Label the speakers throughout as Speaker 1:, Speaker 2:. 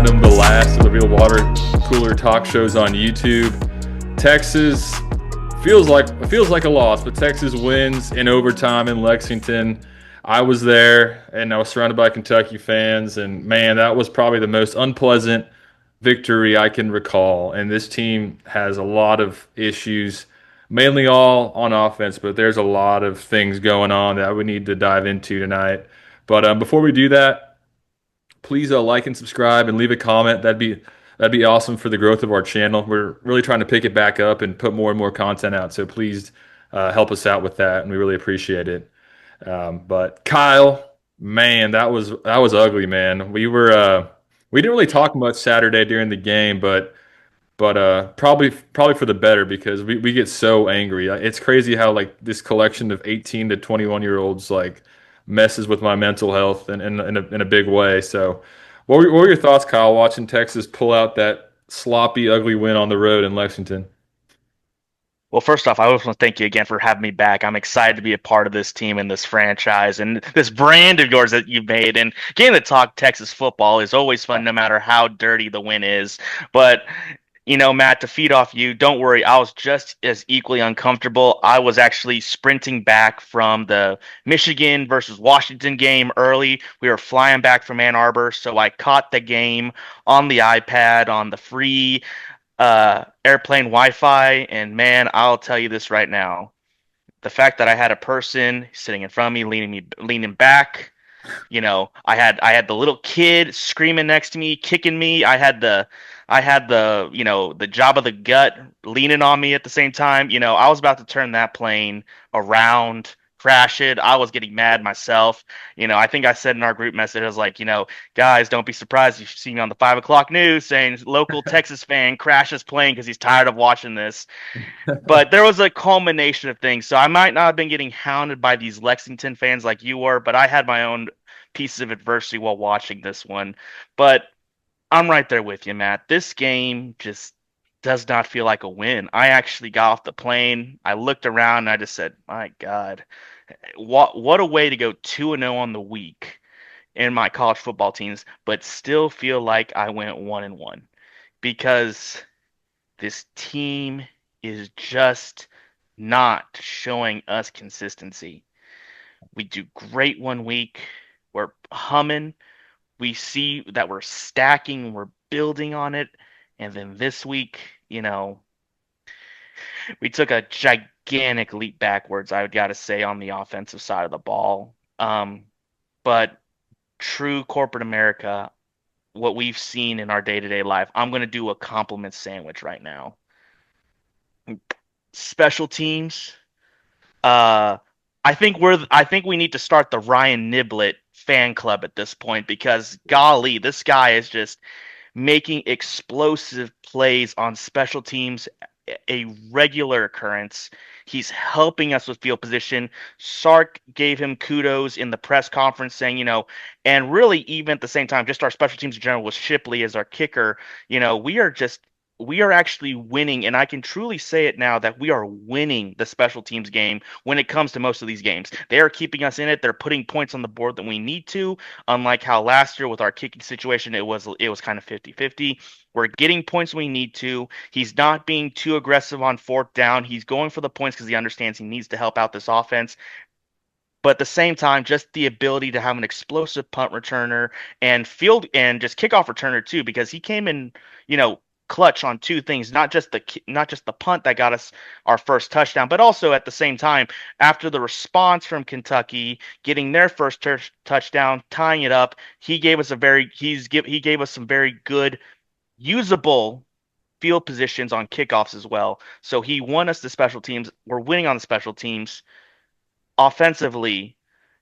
Speaker 1: Platinum, the last of the real water cooler talk shows on YouTube. Texas feels like a loss, but Texas wins in overtime in Lexington. I was there, and I was surrounded by Kentucky fans, and man, that was probably the most unpleasant victory I can recall. And this team has a lot of issues, mainly all on offense, but there's a lot of things going on that we need to dive into tonight. But before we do that, please like and subscribe and leave a comment. That'd be awesome for the growth of our channel. We're really trying to pick it back up and put more and more content out. So please help us out with that, and we really appreciate it. But Kyle, man, that was ugly, man. We didn't really talk much Saturday during the game, but probably for the better because we get so angry. It's crazy how like this collection of 18 to 21-year-olds like messes with my mental health in a big way. So, what were your thoughts, Kyle, watching Texas pull out that sloppy, ugly win on the road in Lexington?
Speaker 2: Well, first off, I just want to thank you again for having me back. I'm excited to be a part of this team and this franchise and this brand of yours that you've made. And getting to talk Texas football is always fun, no matter how dirty the win is. But Matt, to feed off you, don't worry. I was just as equally uncomfortable. I was actually sprinting back from the Michigan versus Washington game early. We were flying back from Ann Arbor, so I caught the game on the iPad on the free airplane Wi-Fi. And man, I'll tell you this right now: the fact that I had a person sitting in front of me, leaning back. I had the little kid screaming next to me, kicking me. I had the the job of the gut leaning on me at the same time. I was about to turn that plane around, crash it. I was getting mad myself. I think I said in our group message, I was like, guys, don't be surprised if you see me on the 5 o'clock news saying local Texas fan crashes plane because he's tired of watching this. But there was a culmination of things. So I might not have been getting hounded by these Lexington fans like you were, but I had my own pieces of adversity while watching this one. But I'm right there with you, Matt. This game just does not feel like a win. I actually got off the plane. I looked around and I just said, "My God, what a way to go 2-0 on the week in my college football teams, but still feel like I went 1-1 because this team is just not showing us consistency. We do great one week. We're humming. We see that we're stacking, we're building on it. And then this week, we took a gigantic leap backwards, I would got to say, on the offensive side of the ball. But true corporate America, what we've seen in our day-to-day life, I'm going to do a compliment sandwich right now. Special teams, uh, I think we need to start the Ryan Niblett fan club at this point because golly, this guy is just making explosive plays on special teams a regular occurrence. He's helping us with field position. Sark gave him kudos in the press conference saying, and really even at the same time, just our special teams in general with Shipley as our kicker, we are actually winning, and I can truly say it now that we are winning the special teams game when it comes to most of these games. They are keeping us in it. They're putting points on the board that we need to, unlike how last year with our kicking situation, it was kind of 50-50. We're getting points we need to. He's not being too aggressive on fourth down. He's going for the points because he understands he needs to help out this offense. But at the same time, just the ability to have an explosive punt returner and field and just kickoff returner too, because he came in, clutch on two things, not just the punt that got us our first touchdown, but also at the same time after the response from Kentucky getting their first touchdown, tying it up, he gave us he gave us some very good usable field positions on kickoffs as well. So he won us the special teams. We're winning on the special teams. Offensively,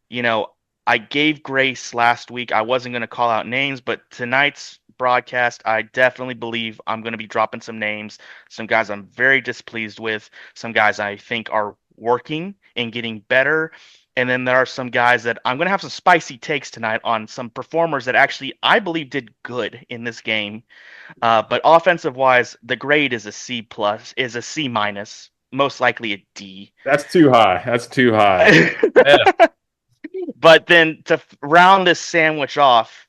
Speaker 2: you know, I gave grace last week. I wasn't going to call out names, but tonight's broadcast, I definitely believe I'm going to be dropping some names. Some guys I'm very displeased with. Some guys I think are working and getting better. And then there are some guys that I'm going to have some spicy takes tonight on some performers that actually I believe did good in this game. But offensive wise, the grade is a C plus, is a C minus, most likely a D.
Speaker 1: That's too high. That's too high. Yeah.
Speaker 2: But then to round this sandwich off,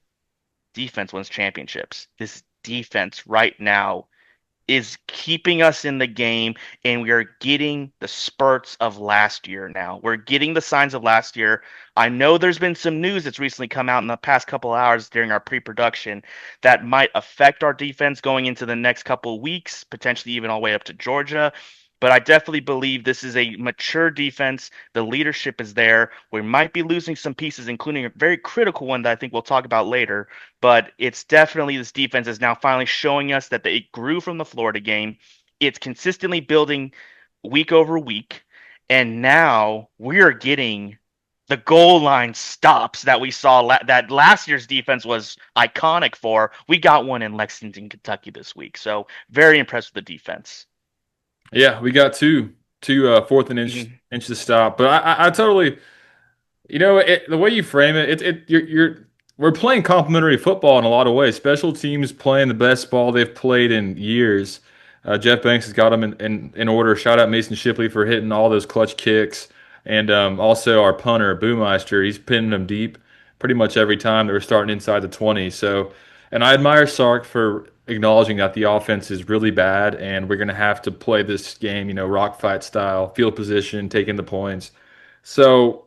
Speaker 2: defense wins championships. This defense right now is keeping us in the game, and we are getting the spurts of last year now. We're getting the signs of last year. I know there's been some news that's recently come out in the past couple of hours during our pre-production that might affect our defense going into the next couple of weeks, potentially even all the way up to Georgia. But I definitely believe this is a mature defense. The leadership is there. We might be losing some pieces, including a very critical one that I think we'll talk about later. But it's definitely this defense is now finally showing us that it grew from the Florida game. It's consistently building week over week. And now we are getting the goal line stops that we saw that last year's defense was iconic for. We got one in Lexington, Kentucky this week. So very impressed with the defense.
Speaker 1: Yeah, we got two fourth and
Speaker 2: Mhm.
Speaker 1: inch to stop. But I totally, the way you frame it, you're we're playing complementary football in a lot of ways. Special teams playing the best ball they've played in years. Jeff Banks has got them in order. Shout out Mason Shipley for hitting all those clutch kicks, and also our punter Boomeister. He's pinning them deep pretty much every time they were starting inside the 20. So, and I admire Sark for acknowledging that the offense is really bad, and we're going to have to play this game, rock fight style, field position, taking the points. So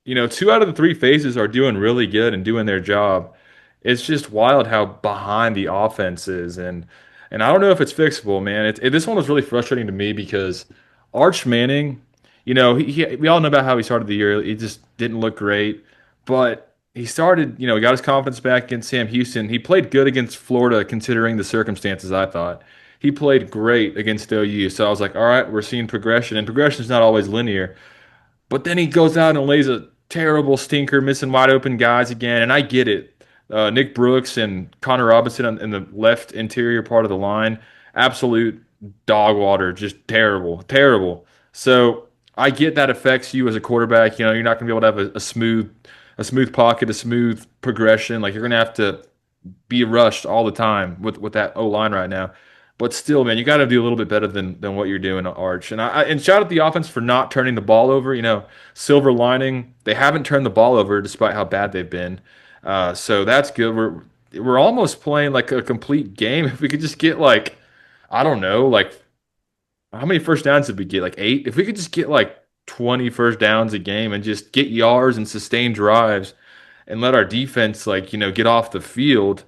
Speaker 1: two out of the three phases are doing really good and doing their job. It's just wild how behind the offense is, and I don't know if it's fixable, man. This one was really frustrating to me because Arch Manning, we all know about how he started the year. He just didn't look great, but he started, he got his confidence back against Sam Houston. He played good against Florida considering the circumstances. I thought he played great against OU, so I was like, all right, we're seeing progression, and progression is not always linear. But then he goes out and lays a terrible stinker, missing wide open guys again. And I get it. Nick Brooks and Connor Robinson in the left interior part of the line, absolute dog water, just terrible, terrible. So I get that affects you as a quarterback. You're not going to be able to have a smooth pocket, a smooth progression. Like you're going to have to be rushed all the time with that O line right now. But still, man, you got to do a little bit better than what you're doing, Arch. And shout out the offense for not turning the ball over. Silver lining, they haven't turned the ball over despite how bad they've been. So that's good. We're almost playing like a complete game. If we could just get like, I don't know, like how many first downs did we get? Like 8. If we could just get like 20 first downs a game and just get yards and sustain drives and let our defense like get off the field,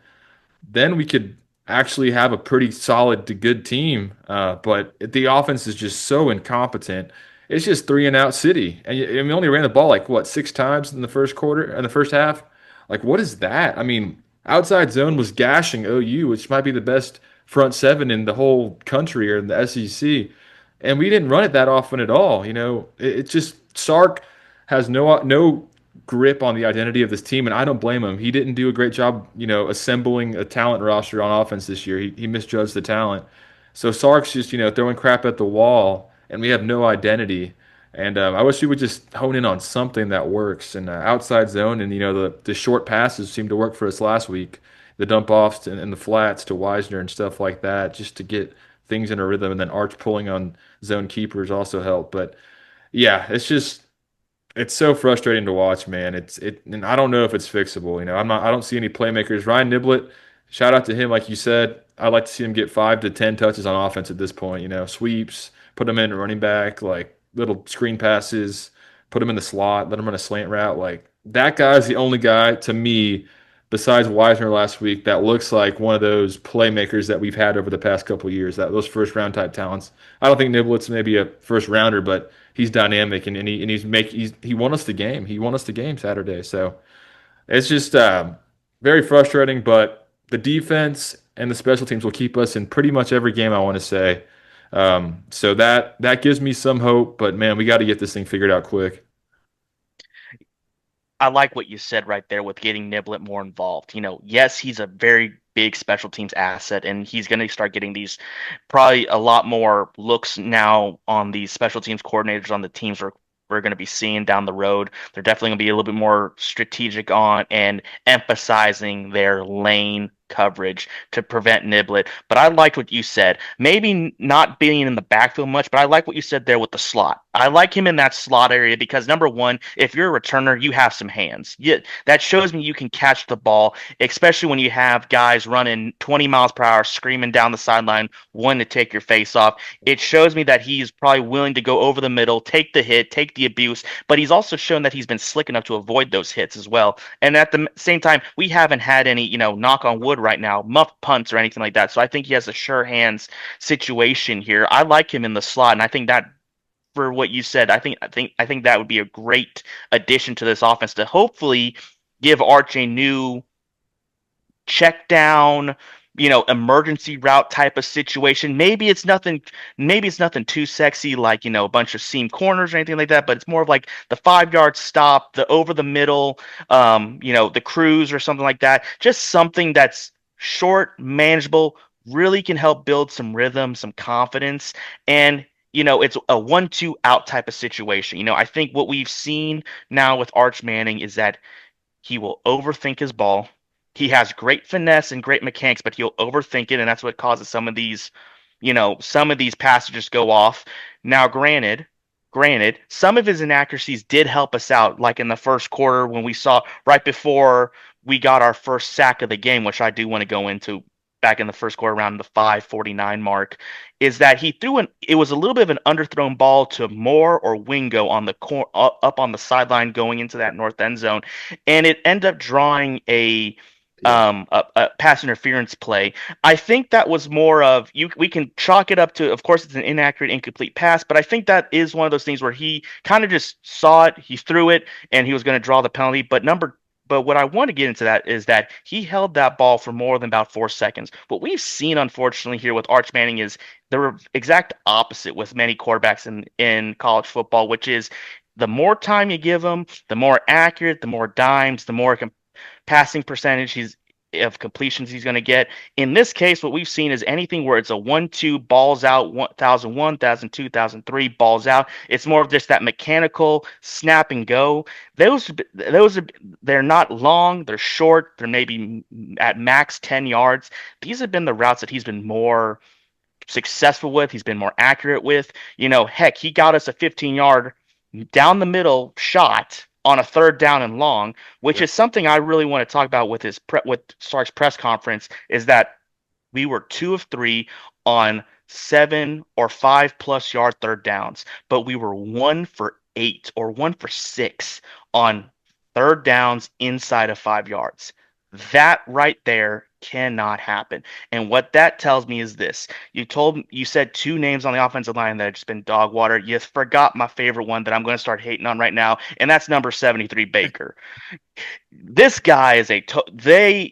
Speaker 1: then we could actually have a pretty solid to good team. But the offense is just so incompetent. It's just three and out city, and we only ran the ball like what 6 times in the first quarter, in the first half. Like what is that? I mean, outside zone was gashing OU, which might be the best front seven in the whole country or in the SEC, and we didn't run it that often at all. It's just Sark has no grip on the identity of this team, and I don't blame him. He didn't do a great job, assembling a talent roster on offense this year. He misjudged the talent. So Sark's just, throwing crap at the wall, and we have no identity. And I wish we would just hone in on something that works. And outside zone, and the short passes seemed to work for us last week. The dump offs and the flats to Wisner and stuff like that, just to get things in a rhythm. And then Arch pulling on zone keepers also helped. But yeah, it's so frustrating to watch, man. And I don't know if it's fixable. I don't see any playmakers. Ryan Niblett, shout out to him, like you said. I'd like to see him get 5 to 10 touches on offense at this point. Sweeps, put him in running back, like little screen passes, put him in the slot, let him run a slant route. Like that guy's the only guy to me, besides Wisner last week, that looks like one of those playmakers that we've had over the past couple of years. Those first round type talents. I don't think Niblett's maybe a first rounder, but he's dynamic he won us the game. He won us the game Saturday. So it's just very frustrating, but the defense and the special teams will keep us in pretty much every game, I want to say. So that gives me some hope, but man, we got to get this thing figured out quick.
Speaker 2: I like what you said right there with getting Niblett more involved. Yes, he's a very big special teams asset, and he's going to start getting these probably a lot more looks now on these special teams coordinators on the teams we're going to be seeing down the road. They're definitely going to be a little bit more strategic on and emphasizing their lane coverage to prevent Niblett. But I liked what you said. Maybe not being in the backfield much, but I like what you said there with the slot. I like him in that slot area because number one, if you're a returner, you have some hands. That shows me you can catch the ball, especially when you have guys running 20 miles per hour, screaming down the sideline, wanting to take your face off. It shows me that he's probably willing to go over the middle, take the hit, take the abuse, but he's also shown that he's been slick enough to avoid those hits as well. And at the same time, we haven't had any, knock on wood right now, muff punts or anything like that. So I think he has a sure hands situation here. I like him in the slot, and I think that for what you said. I think that would be a great addition to this offense to hopefully give Arch a new check down, emergency route type of situation. Maybe it's nothing too sexy like, a bunch of seam corners or anything like that, but it's more of like the 5 yard stop, the over the middle, the cruise or something like that. Just something that's short, manageable, really can help build some rhythm, some confidence, and it's a 1-2 out type of situation. I think what we've seen now with Arch Manning is that he will overthink his ball. He has great finesse and great mechanics, but he'll overthink it, and that's what causes some of these passages go off. Now, granted, some of his inaccuracies did help us out, like in the first quarter when we saw right before we got our first sack of the game, which I do want to go into back in the first quarter around the 5:49 mark, is that it was a little bit of an underthrown ball to Moore or Wingo on up on the sideline going into that north end zone, and it ended up drawing
Speaker 1: Yeah.
Speaker 2: a pass interference play. I think that was more of you. We can chalk it up to, of course, it's an inaccurate, incomplete pass, but I think that is one of those things where he kind of just saw it, he threw it, and he was going to draw the penalty. But what I want to get into that is that he held that ball for more than about 4 seconds. What we've seen, unfortunately, here with Arch Manning is the exact opposite with many quarterbacks in college football, which is the more time you give them, the more accurate, the more dimes, the more passing percentage of completions he's going to get. In this case, what we've seen is anything where it's a 1-2 balls out, 1001, 1002, 1003 balls out. It's more of just that mechanical snap and go. Those they're not long, they're short, they're maybe at max 10 yards. These have been the routes that he's been more successful with, he's been more accurate with. Heck, he got us a 15-yard down the middle shot on a third down and long, which
Speaker 1: Yeah.
Speaker 2: is something I really want to talk about with Sark's press conference, is that we were 2 of 3 on 7 or 5+ yard third downs, but we were 1 for 8 or 1 for 6 on third downs inside of 5 yards. That right there cannot happen. And what that tells me is this. You said two names on the offensive line that have just been dog water. You forgot my favorite one that I'm going to start hating on right now, and that's number 73 Baker. This guy is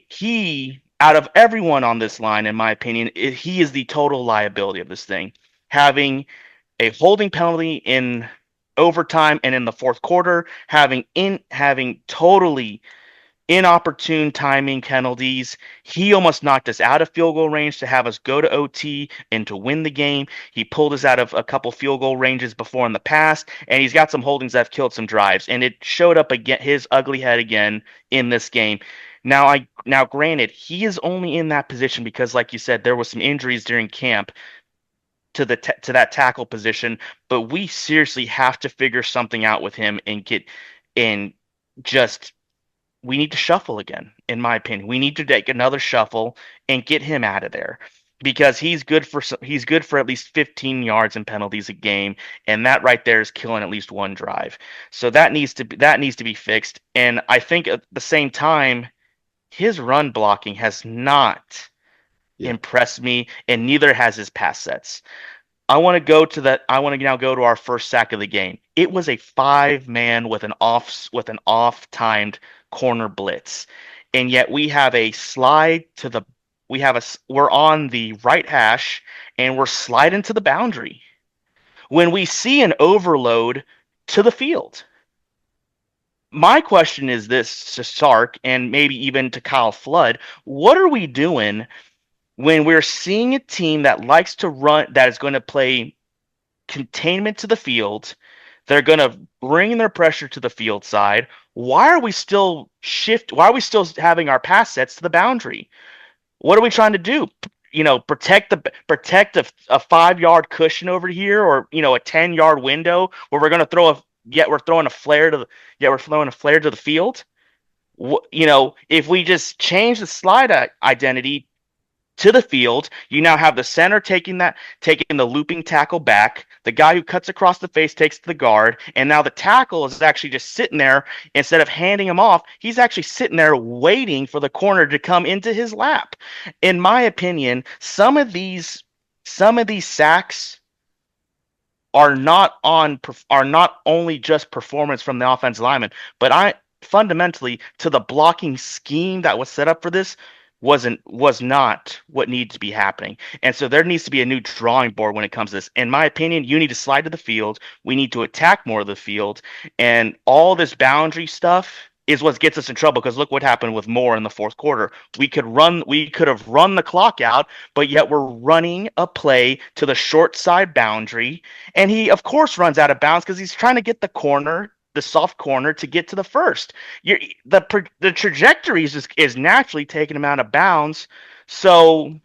Speaker 2: he out of everyone on this line, in my opinion, he is the total liability of this thing. Having a holding penalty in overtime and in the fourth quarter, having totally inopportune timing penalties. He almost knocked us out of field goal range to have us go to OT and to win the game. He pulled us out of a couple field goal ranges before in the past, and he's got some holdings that have killed some drives. And it showed up again, his ugly head again in this game. Now, granted, he is only in that position because, like you said, there was some injuries during camp to that tackle position. But we seriously have to figure something out with him and just we need to shuffle again, in my opinion. We need to take another shuffle and get him out of there because he's good for at least 15 yards and penalties a game, and that right there is killing at least one drive. So that needs to be fixed. And I think at the same time, his run blocking has not
Speaker 1: Yeah.
Speaker 2: impressed me, and neither has his pass sets. I want to now go to our first sack of the game. It was a 5-man with an off-timed corner blitz, and yet we have a slide to the we're on the right hash and we're sliding to the boundary when we see an overload to the field. My question is this to Sark and maybe even to Kyle Flood: what are we doing when we're seeing a team that likes to run, that is going to play containment to the field? They're going to bring their pressure to the field side. Why are we still having our pass sets to the boundary? What are we trying to do? protect a 5 yard cushion over here, or a 10 yard window where we're throwing a flare to the field. If we just change the slide identity to the field. You now have the center taking the looping tackle back. The guy who cuts across the face takes the guard, and now the tackle is actually just sitting there instead of handing him off. He's actually sitting there waiting for the corner to come into his lap. In my opinion, some of these sacks are not only just performance from the offensive lineman, but I fundamentally to the blocking scheme that was set up for this was not what needs to be happening. And so there needs to be a new drawing board when it comes to this. In my opinion, you need to slide to the field. We need to attack more of the field. And all this boundary stuff is what gets us in trouble, because look what happened with Moore in the fourth quarter. We could have run the clock out, but yet we're running a play to the short side boundary, and he of course runs out of bounds because he's trying to get the soft corner to get to the first. The trajectory is naturally taking him out of bounds. So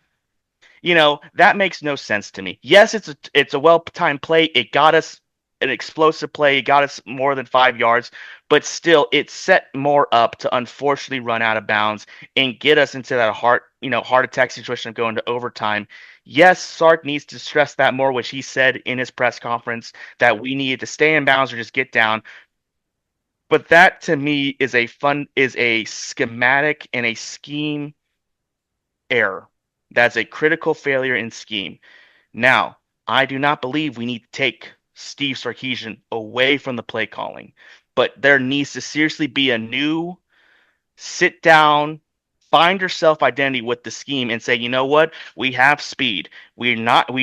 Speaker 2: that makes no sense to me. Yes, it's a well-timed play. It got us an explosive play. It got us more than 5 yards, but still, it set more up to unfortunately run out of bounds and get us into that heart attack situation of going to overtime. Yes, Sark needs to stress that more, which he said in his press conference, that we needed to stay in bounds or just get down. But that to me is a schematic and a scheme error. That's a critical failure in scheme. Now, I do not believe we need to take Steve Sarkisian away from the play calling, but there needs to seriously be a new sit down, find yourself identity with the scheme and say, you know what? We have speed. We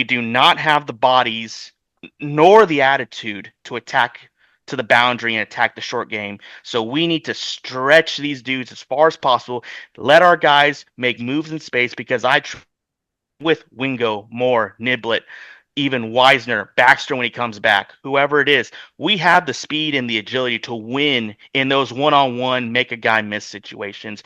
Speaker 2: do not have the bodies nor the attitude to attack to the boundary and attack the short game. So we need to stretch these dudes as far as possible. Let our guys make moves in space, because with Wingo, Moore, Niblet, even Wisner, Baxter when he comes back, whoever it is, we have the speed and the agility to win in those one-on-one make a guy miss situations.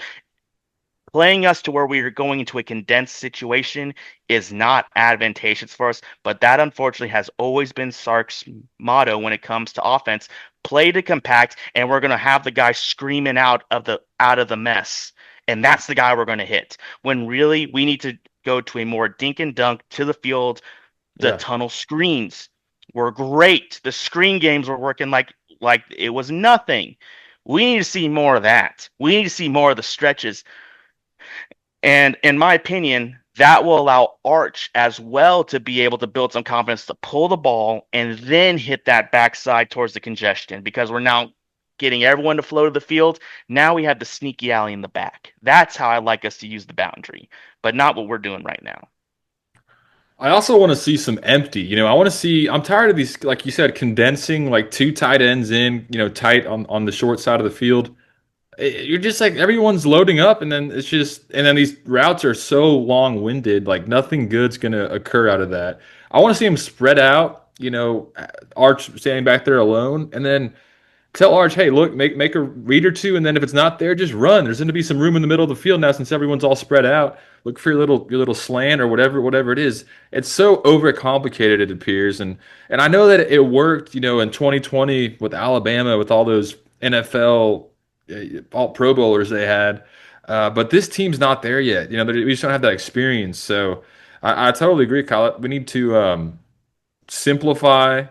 Speaker 2: Playing us to where we are going into a condensed situation is not advantageous for us, but that unfortunately has always been Sark's motto when it comes to offense. Play to compact, and we're going to have the guy screaming out of the mess, and that's the guy we're going to hit. When really we need to go to a more dink and dunk to the field. The tunnel screens were great. The screen games were working like it was nothing. We need to see more of that. We need to see more of the stretches. And in my opinion, that will allow Arch as well to be able to build some confidence to pull the ball and then hit that backside towards the congestion, because we're now getting everyone to flow to the field. Now we have the sneaky alley in the back. That's how I like us to use the boundary, but not what we're doing right now.
Speaker 1: I also want to see some empty. I want to see. I'm tired of these, like you said, condensing like two tight ends in, tight on the short side of the field. You're just like everyone's loading up, and then these routes are so long-winded. Like nothing good's gonna occur out of that. I want to see him spread out. Arch standing back there alone, and then tell Arch, hey, look, make a read or two, and then if it's not there, just run. There's going to be some room in the middle of the field now since everyone's all spread out. Look for your little slant or whatever it is. It's so overcomplicated, it appears, and I know that it worked, in 2020 with Alabama with all those NFL all Pro Bowlers they had, but this team's not there yet. We just don't have that experience. So I totally agree, Kyle. We need to simplify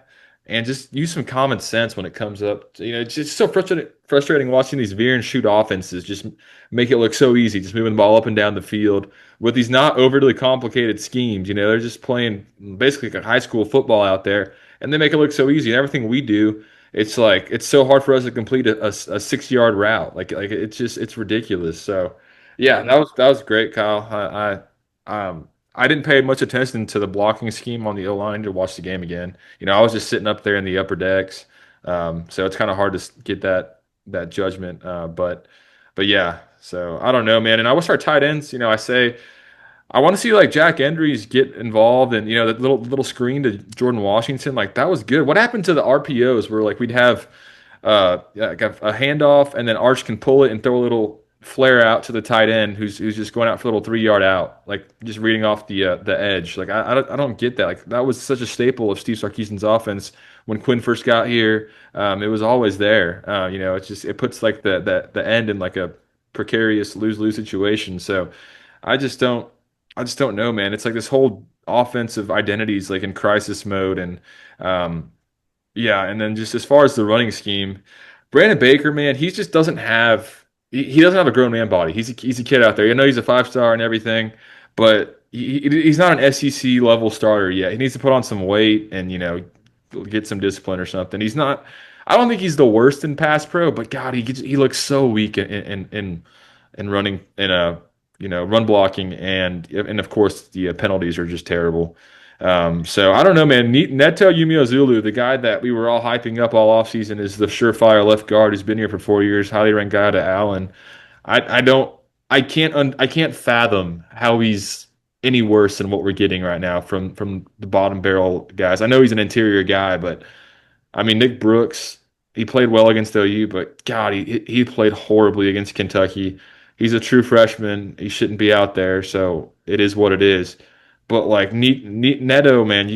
Speaker 1: and just use some common sense when it comes up. It's just so frustrating watching these veer and shoot offenses just make it look so easy, just moving the ball up and down the field with these not overly complicated schemes. They're just playing basically like a high school football out there, and they make it look so easy. And everything we do, it's like it's so hard for us to complete a 6 yard route. Like it's ridiculous. So yeah, that was great, Kyle. I didn't pay much attention to the blocking scheme on the O-line to watch the game again. I was just sitting up there in the upper decks, so it's kind of hard to get that judgment. But yeah, so I don't know, man. And I wish our tight ends. I want to see like Jack Endries get involved, and that little screen to Jordan Washington, like that was good. What happened to the RPOs where like we'd have like a handoff, and then Arch can pull it and throw a little flare out to the tight end who's just going out for a little 3 yard out, like just reading off the edge. Like I don't get that. Like that was such a staple of Steve Sarkisian's offense when Quinn first got here. It was always there. It's just it puts like the end in like a precarious lose-lose situation. So I just don't I just don't know, man. It's like this whole offensive identity is like in crisis mode, and um, yeah, and then just as far as the running scheme, Brandon Baker, man, he just doesn't have he doesn't have a grown man body. He's a kid out there. You know, he's a 5 star and everything, but he's not an SEC level starter yet. He needs to put on some weight and get some discipline or something. He's not. I don't think he's the worst in pass pro, but God, he looks so weak in running in a run blocking and of course the penalties are just terrible. So I don't know, man. Neto Umeozulu, the guy that we were all hyping up all offseason, is the surefire left guard who's been here for 4 years, highly ranked guy to Allen. I don't I can't fathom how he's any worse than what we're getting right now from the bottom barrel guys. I know he's an interior guy, but I mean, Nick Brooks, he played well against OU, but God, he played horribly against Kentucky. He's a true freshman. He shouldn't be out there, so it is what it is. But like Neto, man,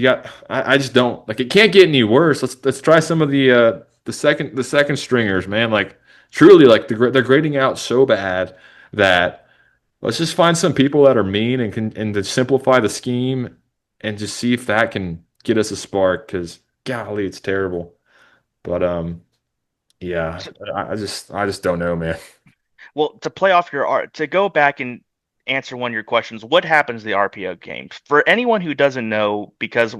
Speaker 1: I just don't like it. Can't get any worse. Let's try some of the second stringers, man. Like truly, like they're grading out so bad that let's just find some people that are mean and to simplify the scheme and just see if that can get us a spark. Because golly, it's terrible. But yeah, I just don't know, man.
Speaker 2: Well, to play off your art, to go back and answer one of your questions, what happens to the RPO games? For anyone who doesn't know, because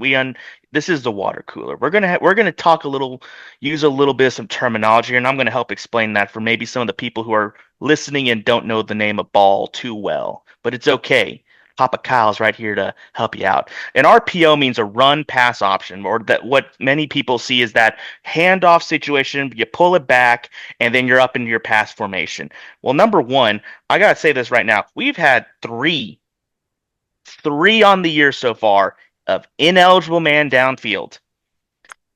Speaker 2: this is the water cooler. We're gonna talk a little, use a little bit of some terminology, and I'm gonna help explain that for maybe some of the people who are listening and don't know the name of ball too well. But it's okay. Papa Kyle's right here to help you out. An RPO means a run pass option, or that what many people see is that handoff situation. You pull it back, and then you're up into your pass formation. Well, number one, I gotta say this right now. We've had three on the year so far of ineligible man downfield.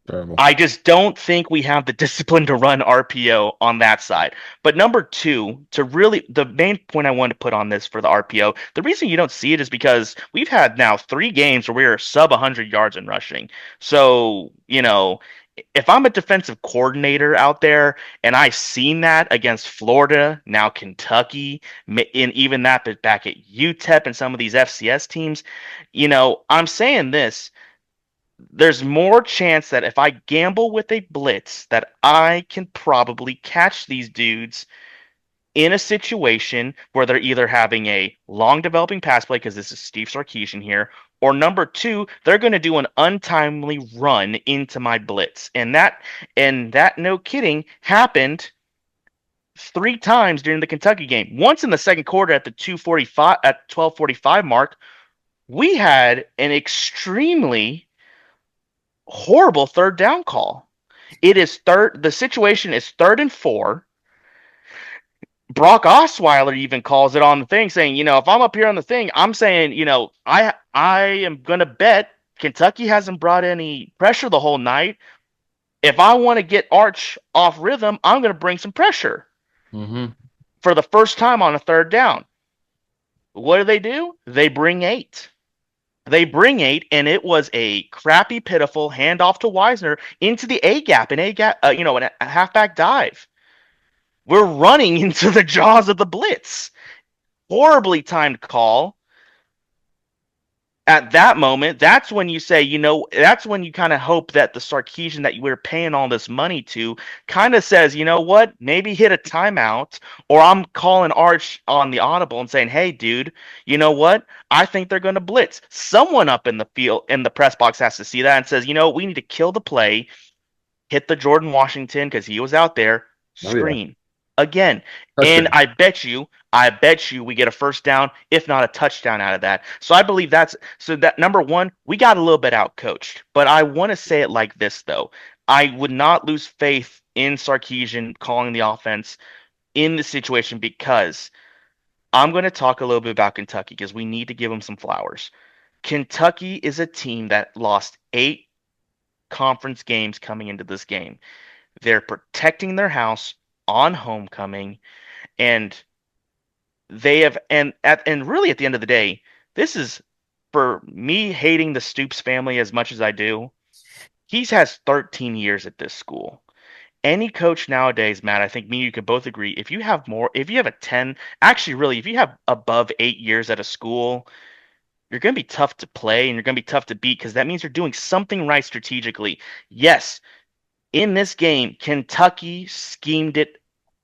Speaker 1: Terrible.
Speaker 2: I just don't think we have the discipline to run RPO on that side. But number two, the main point I wanted to put on this for the RPO, the reason you don't see it is because we've had now 3 games where we are sub 100 yards in rushing. So, if I'm a defensive coordinator out there and I've seen that against Florida, now Kentucky, and even that back at UTEP and some of these FCS teams, I'm saying this, there's more chance that if I gamble with a blitz that I can probably catch these dudes in a situation where they're either having a long developing pass play because this is Steve Sarkisian here, or number two, they're going to do an untimely run into my blitz. And that no kidding happened 3 times during the Kentucky game. Once in the second quarter at the 2:45 at 12:45 mark, we had an extremely horrible third down call. The situation is 3rd and 4. Brock Osweiler even calls it on the thing, saying, if I'm up here on the thing, I'm saying, I am gonna bet Kentucky hasn't brought any pressure the whole night. If I want to get Arch off rhythm, I'm gonna bring some pressure
Speaker 1: Hmm.
Speaker 2: for the first time on a 3rd down. What do? They bring 8. They bring 8, and it was a crappy, pitiful handoff to Wisner into the A gap, and a halfback dive. We're running into the jaws of the blitz. Horribly timed call. At that moment, that's when you say, that's when you kind of hope that the Sarkisian that you were paying all this money to kind of says, you know what, maybe hit a timeout, or I'm calling Arch on the audible and saying, hey, dude, you know what? I think they're going to blitz. Someone up in the field, in the press box has to see that and says, we need to kill the play, hit the Jordan Washington because he was out there,
Speaker 1: Oh yeah,
Speaker 2: screen again. And
Speaker 1: touchdown.
Speaker 2: I bet you we get a first down, if not a touchdown out of that. So I believe that number one, we got a little bit out coached. But I want to say it like this though. I would not lose faith in Sarkisian calling the offense in the situation because I'm going to talk a little bit about Kentucky because we need to give them some flowers. Kentucky is a team that lost 8 conference games coming into this game. They're protecting their house on homecoming, and they have, and really at the end of the day, this is for me hating the Stoops family as much as I do. He's has 13 years at this school. Any coach nowadays, Matt, I think me and you could both agree, if you have a 10, actually really, if you have above 8 years at a school, you're going to be tough to play and you're going to be tough to beat because that means you're doing something right strategically. Yes, in this game, Kentucky schemed it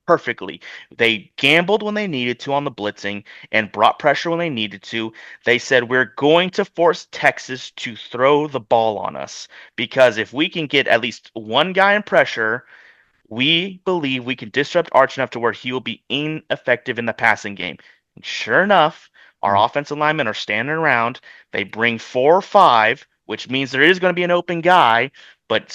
Speaker 2: perfectly. They gambled when they needed to on the blitzing and brought pressure when they needed to. They said, we're going to force Texas to throw the ball on us because if we can get at least one guy in pressure, we believe we can disrupt Arch enough to where he will be ineffective in the passing game. And sure enough, our
Speaker 1: Mm.
Speaker 2: offensive linemen are standing around. They bring 4 or 5, which means there is going to be an open guy, but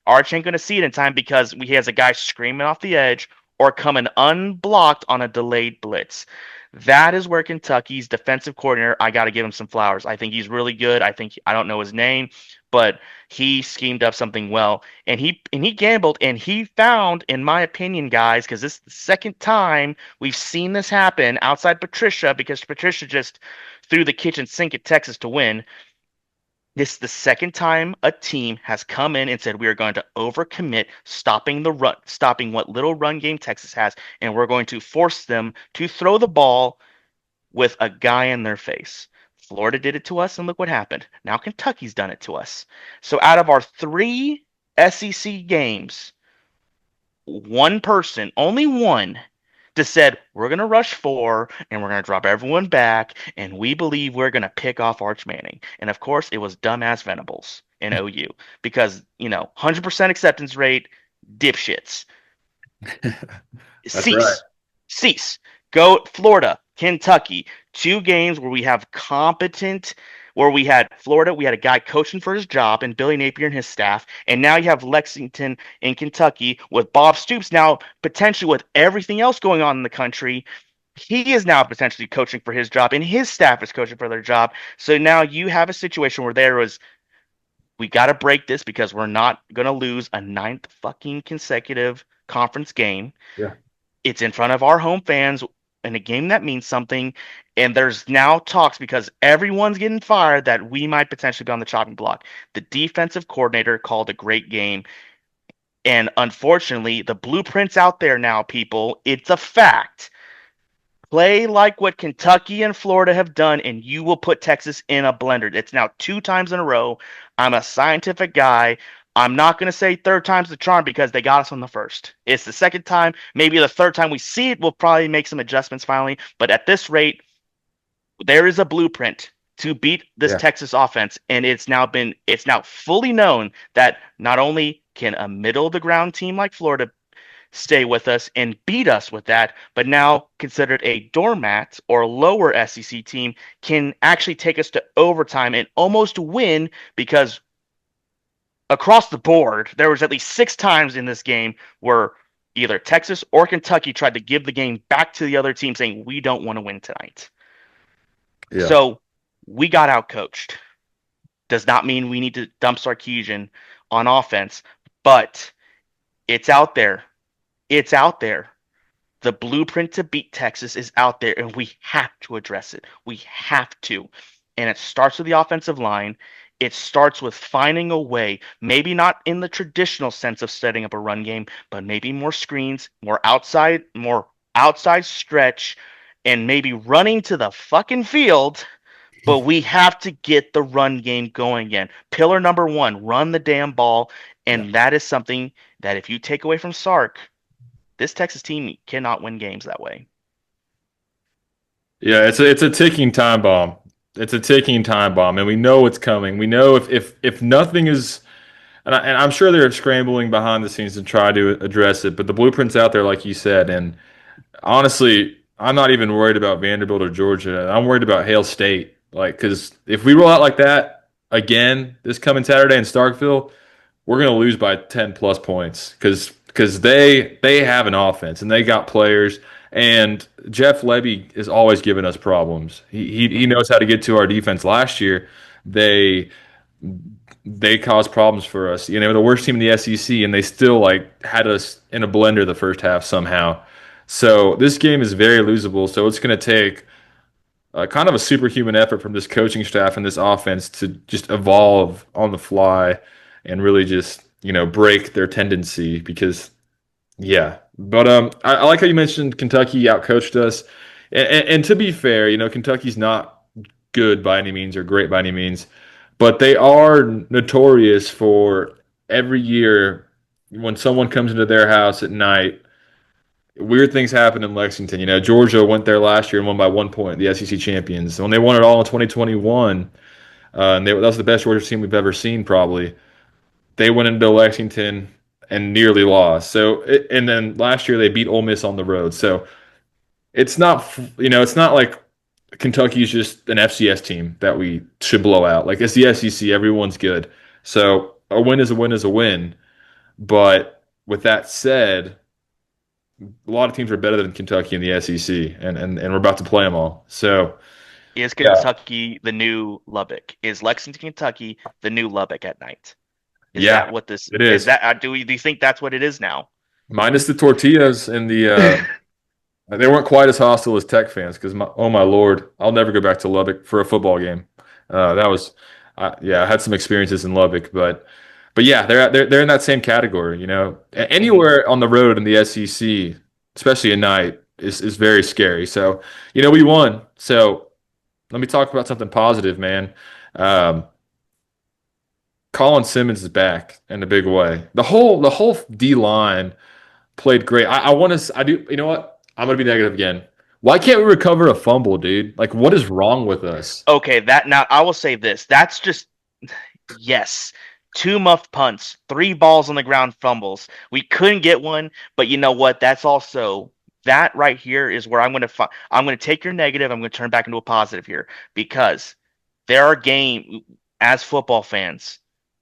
Speaker 2: Arch ain't going to see it in time because he has a guy screaming off the edge or coming unblocked on a delayed blitz. That is where Kentucky's defensive coordinator, I got to give him some flowers. I think he's really good. I don't know his name, but he schemed up something well and he gambled and he found, in my opinion, guys, because this is the second time we've seen this happen outside Patricia, because Patricia just threw the kitchen sink at Texas to win. This is the second time a team has come in and said we are going to overcommit, stopping the run, stopping what little run game Texas has, and we're going to force them to throw the ball with a guy in their face. Florida did it to us, and look what happened. Now Kentucky's done it to us. So out of our 3 SEC games, one person, only one, just said, we're going to rush 4 and we're going to drop everyone back, and we believe we're going to pick off Arch Manning. And of course, it was dumbass Venables in OU because, 100% acceptance rate, dipshits.
Speaker 1: That's right.
Speaker 2: Cease. Cease. Go Florida, Kentucky. 2 games where we have competent, where we had Florida, we had a guy coaching for his job and Billy Napier and his staff. And now you have Lexington in Kentucky with Bob Stoops now potentially with everything else going on in the country. He is now potentially coaching for his job and his staff is coaching for their job. So now you have a situation where there was we got to break this because we're not going to lose a 9th fucking consecutive conference game.
Speaker 1: Yeah.
Speaker 2: It's in front of our home fans in a game that means something. And there's now talks because everyone's getting fired that we might potentially be on the chopping block. The defensive coordinator called a great game. And unfortunately, the blueprint's out there now, people. It's a fact. Play like what Kentucky and Florida have done, and you will put Texas in a blender. It's now 2 times in a row. I'm a scientific guy. I'm not going to say third time's the charm because they got us on the first. It's the second time. Maybe the third time we see it, we'll probably make some adjustments finally. But at this rate, there is a blueprint to beat this
Speaker 1: Yeah.
Speaker 2: Texas offense, and it's now fully known that not only can a middle of the ground team like Florida stay with us and beat us with that, but now considered a doormat or lower SEC team can actually take us to overtime and almost win because across the board, there was at least 6 times in this game where either Texas or Kentucky tried to give the game back to the other team saying, we don't want to win tonight.
Speaker 1: Yeah.
Speaker 2: So we got outcoached. Does not mean we need to dump Sarkisian on offense, but it's out there. It's out there. The blueprint to beat Texas is out there, and we have to address it. We have to. And it starts with the offensive line. It starts with finding a way, maybe not in the traditional sense of setting up a run game, but maybe more screens, more outside stretch, and maybe running to the fucking field. But we have to get the run game going again. Pillar number 1, run the damn ball.
Speaker 1: Yeah.
Speaker 2: And that is something that if you take away from Sark, this Texas team cannot win games that way.
Speaker 1: Yeah, it's a ticking time bomb. It's a ticking time bomb, and we know it's coming. We know if nothing is, and I'm sure they're scrambling behind the scenes to try to address it, but the blueprint's out there, like you said. And honestly, I'm not even worried about Vanderbilt or Georgia. I'm worried about Hail State, like because if we roll out like that again this coming Saturday in Starkville, we're going to lose by 10 plus points because they have an offense and they got players. And Jeff Levy is always giving us problems. He knows how to get to our defense. Last year, they they caused problems for us. The worst team in the SEC, and they still like had us in a blender the first half somehow. So this game is very losable. So it's going to take kind of a superhuman effort from this coaching staff and this offense to just evolve on the fly and really just break their tendency because yeah. But I like how you mentioned Kentucky outcoached us, and to be fair, Kentucky's not good by any means or great by any means, but they are notorious for every year when someone comes into their house at night. Weird things happen in Lexington. Georgia went there last year and won by 1 point, the SEC champions. When they won it all in 2021, that was the best Georgia team we've ever seen, probably. They went into Lexington and nearly lost. And then last year they beat Ole Miss on the road. So it's not like Kentucky's just an FCS team that we should blow out. Like it's the SEC, everyone's good. So a win is a win is a win. But with that said, a lot of teams are better than Kentucky in the SEC, and we're about to play them all. So
Speaker 2: Is
Speaker 1: yeah,
Speaker 2: Kentucky the new Lubbock? Is Lexington, Kentucky the new Lubbock at night? Is
Speaker 1: yeah,
Speaker 2: that what this
Speaker 1: it
Speaker 2: is?
Speaker 1: is.
Speaker 2: That do you think that's what it is now?
Speaker 1: Minus the tortillas and the they weren't quite as hostile as Tech fans because oh my Lord, I'll never go back to Lubbock for a football game. That was, yeah, I had some experiences in Lubbock, but yeah, they're in that same category.
Speaker 2: Hmm.
Speaker 1: Anywhere on the road in the SEC, especially at night, is very scary. So we won. So let me talk about something positive, man. Um, Colin Simmons is back in a big way. The whole D line played great. I want to. I do. You know what? I'm gonna be negative again. Why can't we recover a fumble, dude? Like, what is wrong with us?
Speaker 2: Okay, that now I will say this. That's just yes. Two muffed punts, three balls on the ground fumbles. We couldn't get one, but you know what? That's also that right here is where I'm going to take your negative, I'm going to turn back into a positive here because there are as football fans,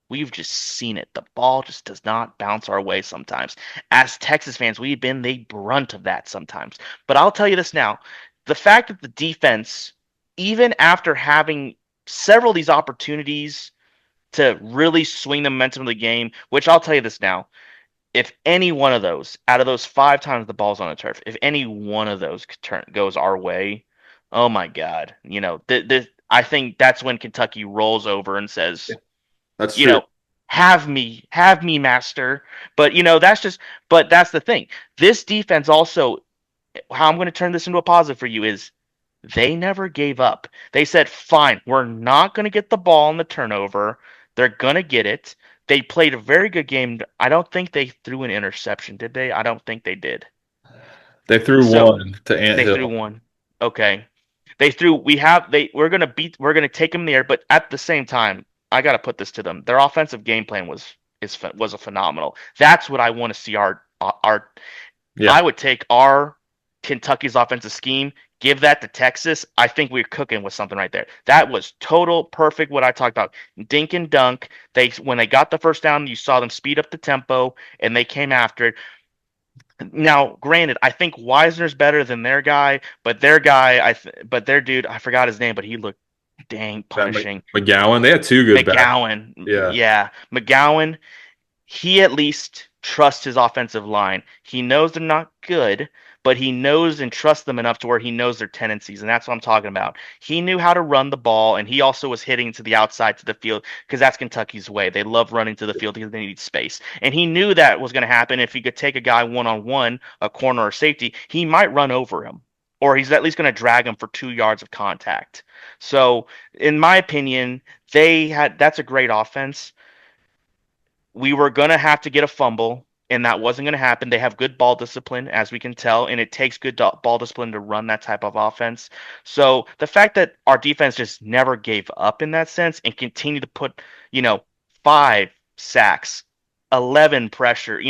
Speaker 2: we've just seen it. The ball just does not bounce our way sometimes. As Texas fans, we've been the brunt of that sometimes. But I'll tell you this now, the fact that the defense, even after having several of these opportunities to really swing the momentum of the game, which I'll tell you this now, if any one of those, out of those 5 times the ball's on the turf, if any one of those goes our way, oh my God, I think that's when Kentucky rolls over and says,
Speaker 1: That's
Speaker 2: you
Speaker 1: true.
Speaker 2: know, have me, master. But but that's the thing. This defense also, how I'm going to turn this into a positive for you is they never gave up. They said, fine, we're not going to get the ball on the turnover. They're going to get it. They played a very good game. I don't think they threw an interception, did they? I don't think they did.
Speaker 1: They threw
Speaker 2: So
Speaker 1: one to Ant
Speaker 2: they threw
Speaker 1: Hill.
Speaker 2: one. Okay. They threw we're gonna beat them in the air, but at the same time, I gotta put this to them. Their offensive game plan was a phenomenal. That's what I want to see our I
Speaker 1: Yeah,
Speaker 2: would take our Kentucky's offensive scheme, give that to Texas. I think we're cooking with something right there. That was total perfect what I talked about. Dink and dunk. When they got the first down, you saw them speed up the tempo and they came after it. Now, granted, I think Wisner's better than their guy, but but their dude, I forgot his name, but he looked dang
Speaker 1: that
Speaker 2: punishing.
Speaker 1: McGowan. They had two good backs.
Speaker 2: McGowan,
Speaker 1: Yeah,
Speaker 2: yeah, McGowan, he at least trusts his offensive line. He knows they're not good, but he knows and trusts them enough to where he knows their tendencies, and that's what I'm talking about. He knew how to run the ball, and he also was hitting to the outside to the field because that's Kentucky's way. They love running to the field because they need space, and he knew that was going to happen. If he could take a guy one on one, a corner or safety, he might run over him. Or he's at least going to drag him for 2 yards of contact. So, in my opinion, that's a great offense. We were going to have to get a fumble, and that wasn't going to happen. They have good ball discipline, as we can tell, and it takes good ball discipline to run that type of offense. So the fact that our defense just never gave up in that sense and continued to put, 5 sacks, 11 pressure,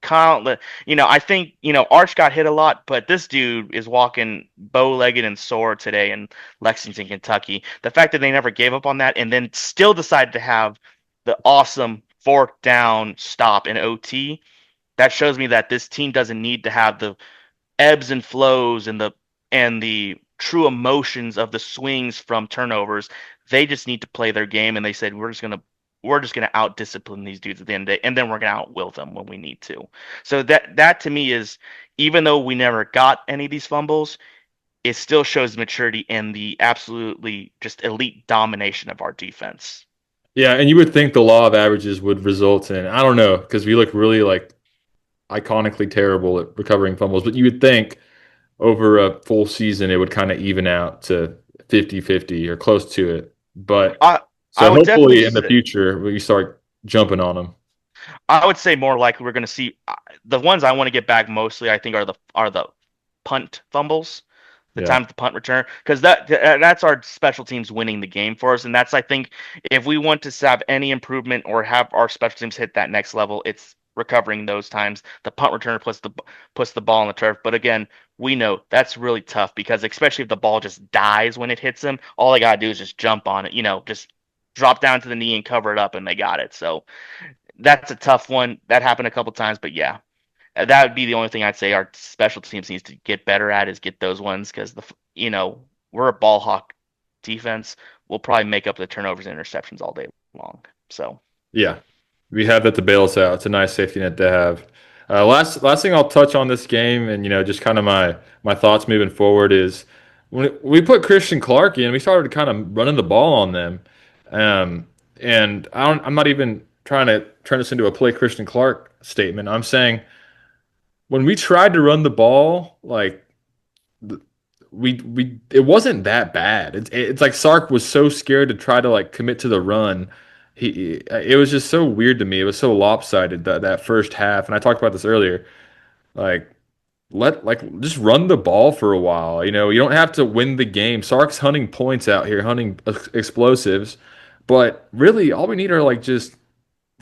Speaker 2: countless, I think, Arch got hit a lot, but this dude is walking bow-legged and sore today in Lexington, Kentucky. The fact that they never gave up on that and then still decided to have the awesome fourth down stop in OT, that shows me that this team doesn't need to have the ebbs and flows and the true emotions of the swings from turnovers. They just need to play their game, and they said we're just gonna out discipline these dudes at the end of the day, and then we're gonna out will them when we need to. So that to me is even though we never got any of these fumbles, it still shows maturity and the absolutely just elite domination of our defense.
Speaker 1: Yeah, and you would think the law of averages would result in, I don't know, because we look really like iconically terrible at recovering fumbles, but you would think over a full season it would kind of even out to 50-50 or close to it. But
Speaker 2: I I
Speaker 1: so
Speaker 2: would definitely
Speaker 1: hopefully in the
Speaker 2: say,
Speaker 1: future we start jumping on them.
Speaker 2: I would say more likely we're going to see the ones I want to get back mostly. I think are the punt fumbles, the
Speaker 1: Yeah.
Speaker 2: time of the punt return, because that's our special teams winning the game for us, and that's I think if we want to have any improvement or have our special teams hit that next level, it's recovering those times. The punt return puts the ball on the turf, but again, we know that's really tough because especially if the ball just dies when it hits them, all they gotta do is just jump on it, just drop down to the knee and cover it up, and they got it. So that's a tough one. That happened a couple times, but yeah, that would be the only thing I'd say our special teams needs to get better at is get those ones because we're a ball hawk defense. We'll probably make up the turnovers and interceptions all day long. So
Speaker 1: Yeah. We have that to bail us out. It's a nice safety net to have. Last thing I'll touch on this game, and just kind of my thoughts moving forward is when we put Christian Clark in, we started kind of running the ball on them, and I'm not even trying to turn this into a play Christian Clark statement. I'm saying when we tried to run the ball, like we it wasn't that bad. It's like Sark was so scared to try to like commit to the run. It was just so weird to me. It was so lopsided that first half. And I talked about this earlier. Like just run the ball for a while. You don't have to win the game. Sark's hunting points out here, hunting explosives. But really, all we need are like just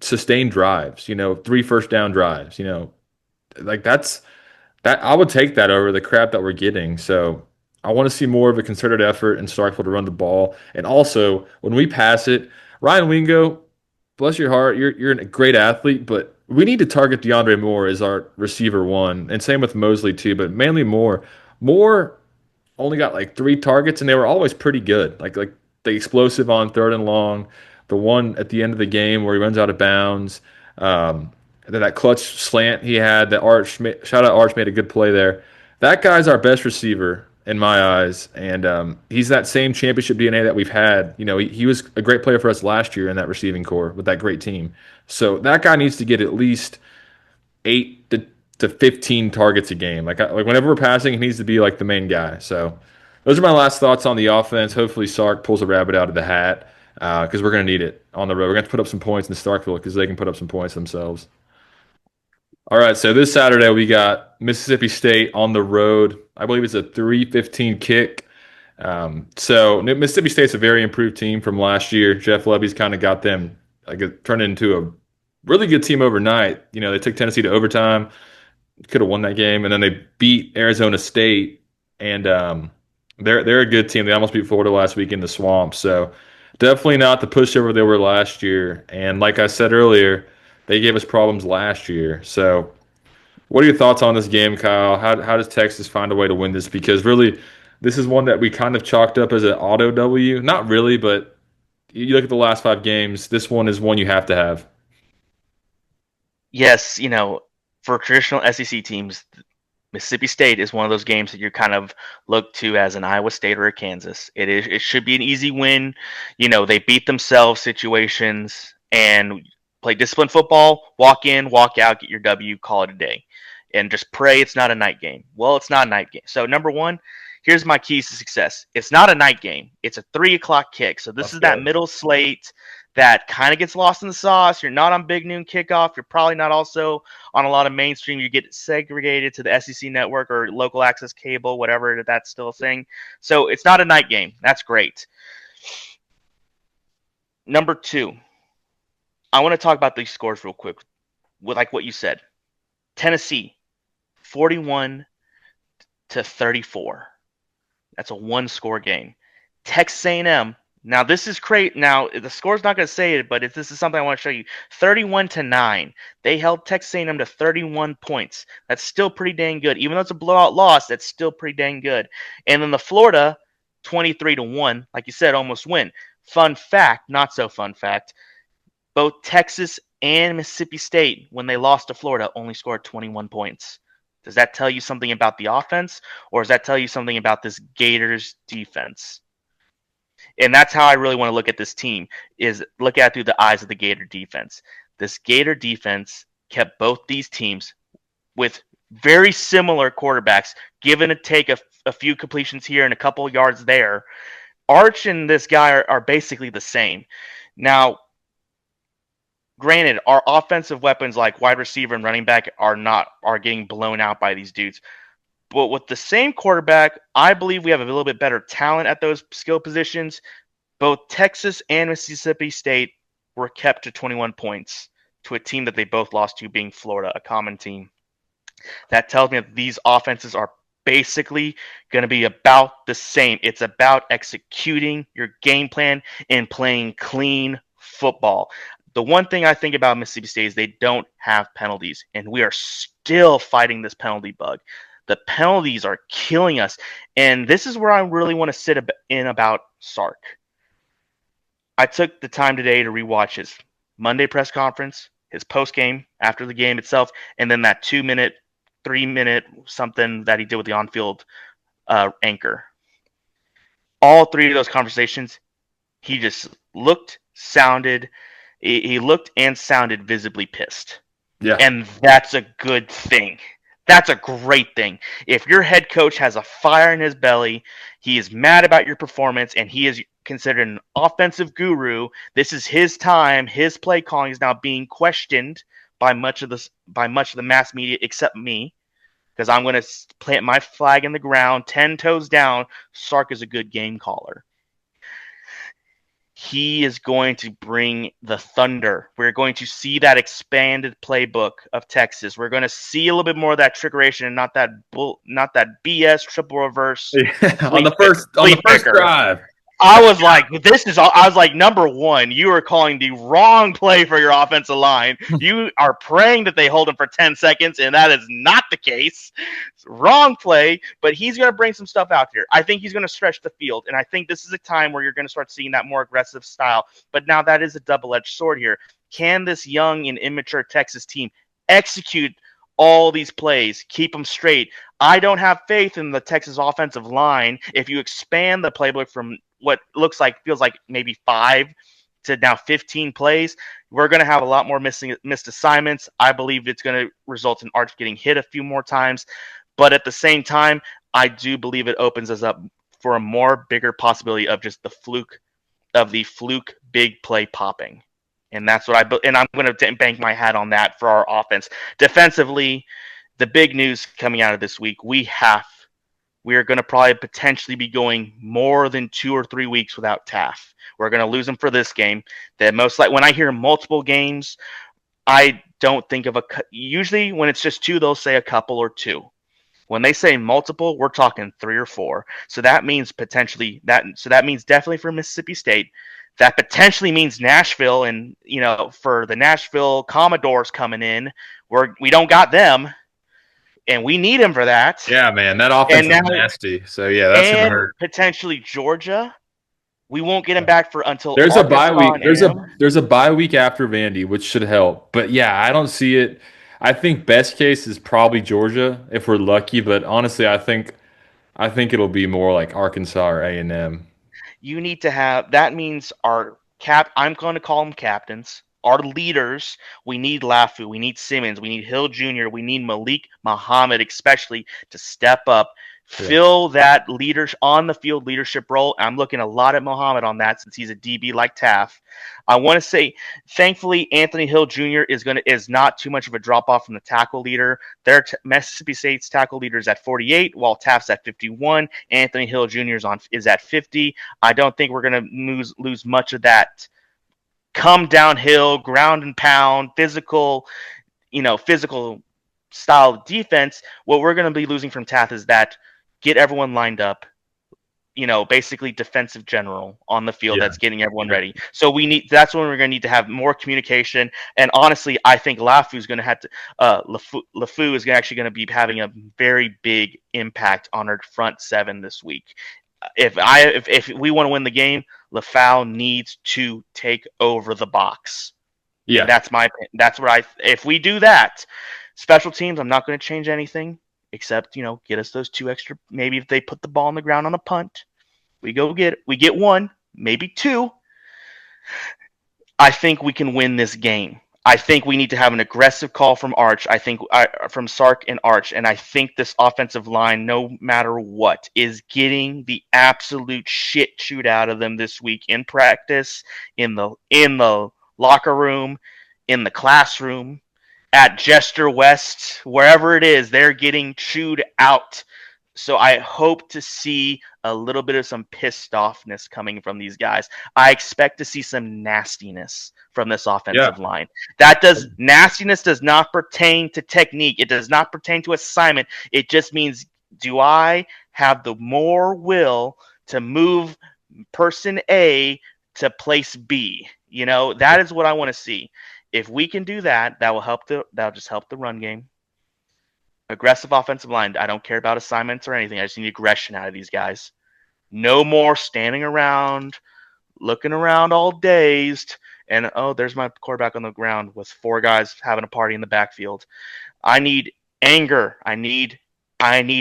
Speaker 1: sustained drives. 3 first down drives. Like that I would take that over the crap that we're getting. So I want to see more of a concerted effort in Starkville to run the ball. And also, when we pass it, Ryan Wingo, bless your heart, you're a great athlete, but we need to target DeAndre Moore as our receiver one, and same with Mosley too, but mainly Moore. Moore only got like 3 targets, and they were always pretty good. Like the explosive on 3rd and long, the one at the end of the game where he runs out of bounds, and then that clutch slant he had. That shout out Arch made a good play there. That guy's our best receiver in my eyes, and he's that same championship DNA that we've had. He was a great player for us last year in that receiving core with that great team. So that guy needs to get at least 8 to 15 targets a game. Like whenever we're passing, he needs to be like the main guy. So those are my last thoughts on the offense. Hopefully Sark pulls a rabbit out of the hat because we're going to need it on the road. We're going to have to put up some points in Starkville because they can put up some points themselves. All right, so this Saturday we got Mississippi State on the road. I believe it's a 3:15 kick. So Mississippi State's a very improved team from last year. Jeff Levy's kind of got them turned into a really good team overnight. They took Tennessee to overtime, could have won that game, and then they beat Arizona State, and they're a good team. They almost beat Florida last week in the swamp. So definitely not the pushover they were last year. And like I said earlier, they gave us problems last year. So what are your thoughts on this game, Kyle? How does Texas find a way to win this? Because really, this is one that we kind of chalked up as an auto W. Not really, but you look at the last 5 games, this one is one you have to have.
Speaker 2: yes, for traditional SEC teams, Mississippi State is one of those games that you kind of look to as an Iowa State or a Kansas. It should be an easy win. They beat themselves situations and play disciplined football, walk in, walk out, get your W, call it a day. And just pray it's not a night game. Well, it's not a night game. So number one, here's my keys to success. It's not a night game. It's a 3 o'clock kick. So this
Speaker 1: Let's
Speaker 2: is that
Speaker 1: go.
Speaker 2: middle slate that kind of gets lost in the sauce. You're not on big noon kickoff. You're probably not also on a lot of mainstream. You get segregated to the SEC network or local access cable, whatever that's still a thing. So it's not a night game. That's great. Number two, I want to talk about these scores real quick. With like what you said, Tennessee, 41-34. That's a 1-score game. Texas A&M. Now this is great. Now the score's not going to say it, but this is something I want to show you. 31-9. They held Texas A&M to 31 points. That's still pretty dang good. Even though it's a blowout loss, that's still pretty dang good. And then the Florida, 23-1, like you said, almost win. Fun fact, not so fun fact. Both Texas and Mississippi State, when they lost to Florida, only scored 21 points. Does that tell you something about the offense, or does that tell you something about this Gators defense? And that's how I really want to look at this team, is look at it through the eyes of the Gator defense. This Gator defense kept both these teams with very similar quarterbacks, give and take a few completions here and a couple yards there. Arch and this guy are basically the same. Now, granted, our offensive weapons like wide receiver and running back are getting blown out by these dudes. But with the same quarterback, I believe we have a little bit better talent at those skill positions. Both Texas and Mississippi State were kept to 21 points to a team that they both lost to, being Florida, a common team. That tells me that these offenses are basically going to be about the same. It's about executing your game plan and playing clean football. The one thing I think about Mississippi State is they don't have penalties, and we are still fighting this penalty bug. The penalties are killing us, and this is where I really want to sit in about Sark. I took the time today to rewatch his Monday press conference, his post game after the game itself, and then that 2 minute, 3 minute something that he did with the on field anchor. All three of those conversations, he just looked, sounded, he looked and sounded visibly pissed.
Speaker 1: Yeah.
Speaker 2: And that's a good thing. That's a great thing. If your head coach has a fire in his belly, he is mad about your performance, and he is considered an offensive guru. This is his time. His play calling is now being questioned by much of the mass media, except me, because I'm going to plant my flag in the ground, 10 toes down. Sark is a good game caller. He is going to bring the thunder. We're going to see that expanded playbook of Texas. We're going to see a little bit more of that trickeration and not that BS triple reverse.
Speaker 1: Yeah. on the first drive.
Speaker 2: I was like, number one, you are calling the wrong play for your offensive line. You are praying that they hold him for 10 seconds, and that is not the case. Wrong play, but he's going to bring some stuff out here. I think he's going to stretch the field, and I think this is a time where you're going to start seeing that more aggressive style. But now that is a double-edged sword here. Can this young and immature Texas team execute all these plays, keep them straight? I don't have faith in the Texas offensive line. If you expand the playbook from what feels like maybe 5 to now 15 plays, we're going to have a lot more missed assignments. I believe it's going to result in Arch getting hit a few more times. But at the same time, I do believe it opens us up for a bigger possibility of just the fluke big play popping. And that's what I'm going to bank my hat on that for our offense. Defensively, the big news coming out of this week, we are going to probably potentially be going more than 2 or 3 weeks without Taff. We're going to lose him for this game. That most like when I hear multiple games, I don't think of usually when it's just 2, they'll say a couple or 2. When they say multiple, we're talking 3 or 4. So that means that means definitely for Mississippi State. That potentially means Nashville, and for the Nashville Commodores coming in, we don't got them. And we need him for that.
Speaker 1: Yeah, man, that offense is nasty. So yeah, that's gonna hurt.
Speaker 2: Potentially Georgia, we won't get him back until
Speaker 1: there's a bye week. There's a bye week after Vandy, which should help. But yeah, I don't see it. I think best case is probably Georgia if we're lucky. But honestly, I think it'll be more like Arkansas or A&M.
Speaker 2: You need to have that means I'm going to call them captains. Our leaders, we need Lafu, we need Simmons, we need Hill Jr., we need Malik Muhammad, especially to step up, fill that on the field leadership role. I'm looking a lot at Muhammad on that since he's a DB like Taff. I want to say, thankfully, Anthony Hill Jr. is not too much of a drop off from the tackle leader. Mississippi State's tackle leader is at 48, while Taff's at 51. Anthony Hill Jr. is at 50. I don't think we're going to lose much of that come downhill, ground and pound, physical style of defense. What we're going to be losing from Taff is that get everyone lined up, basically defensive general on the field that's getting everyone ready. So that's when we're going to need to have more communication. And honestly, I think LaFou is going to have to, LaFou is actually going to be having a very big impact on our front 7 this week. If we want to win the game, LaFau needs to take over the box. Yeah, and that's where if we do that, special teams, I'm not going to change anything. except, get us those 2 extra. Maybe if they put the ball on the ground on a punt, we get 1, maybe 2. I think we can win this game. I think we need to have an aggressive call from Arch. I think from Sark and Arch, and I think this offensive line, no matter what, is getting the absolute shit chewed out of them this week in practice, in the locker room, in the classroom, at Jester West, wherever it is, they're getting chewed out. So I hope to see a little bit of some pissed offness coming from these guys. I expect to see some nastiness from this
Speaker 1: Yeah.
Speaker 2: offensive line. Nastiness does not pertain to technique. It does not pertain to assignment. It just means, do I have the more will to move person A to place B? That is what I want to see. If we can do that, that'll just help the run game. Aggressive offensive line. I don't care about assignments or anything. I just need aggression out of these guys. No more standing around, looking around all dazed, and there's my quarterback on the ground with 4 guys having a party in the backfield. I need anger. I need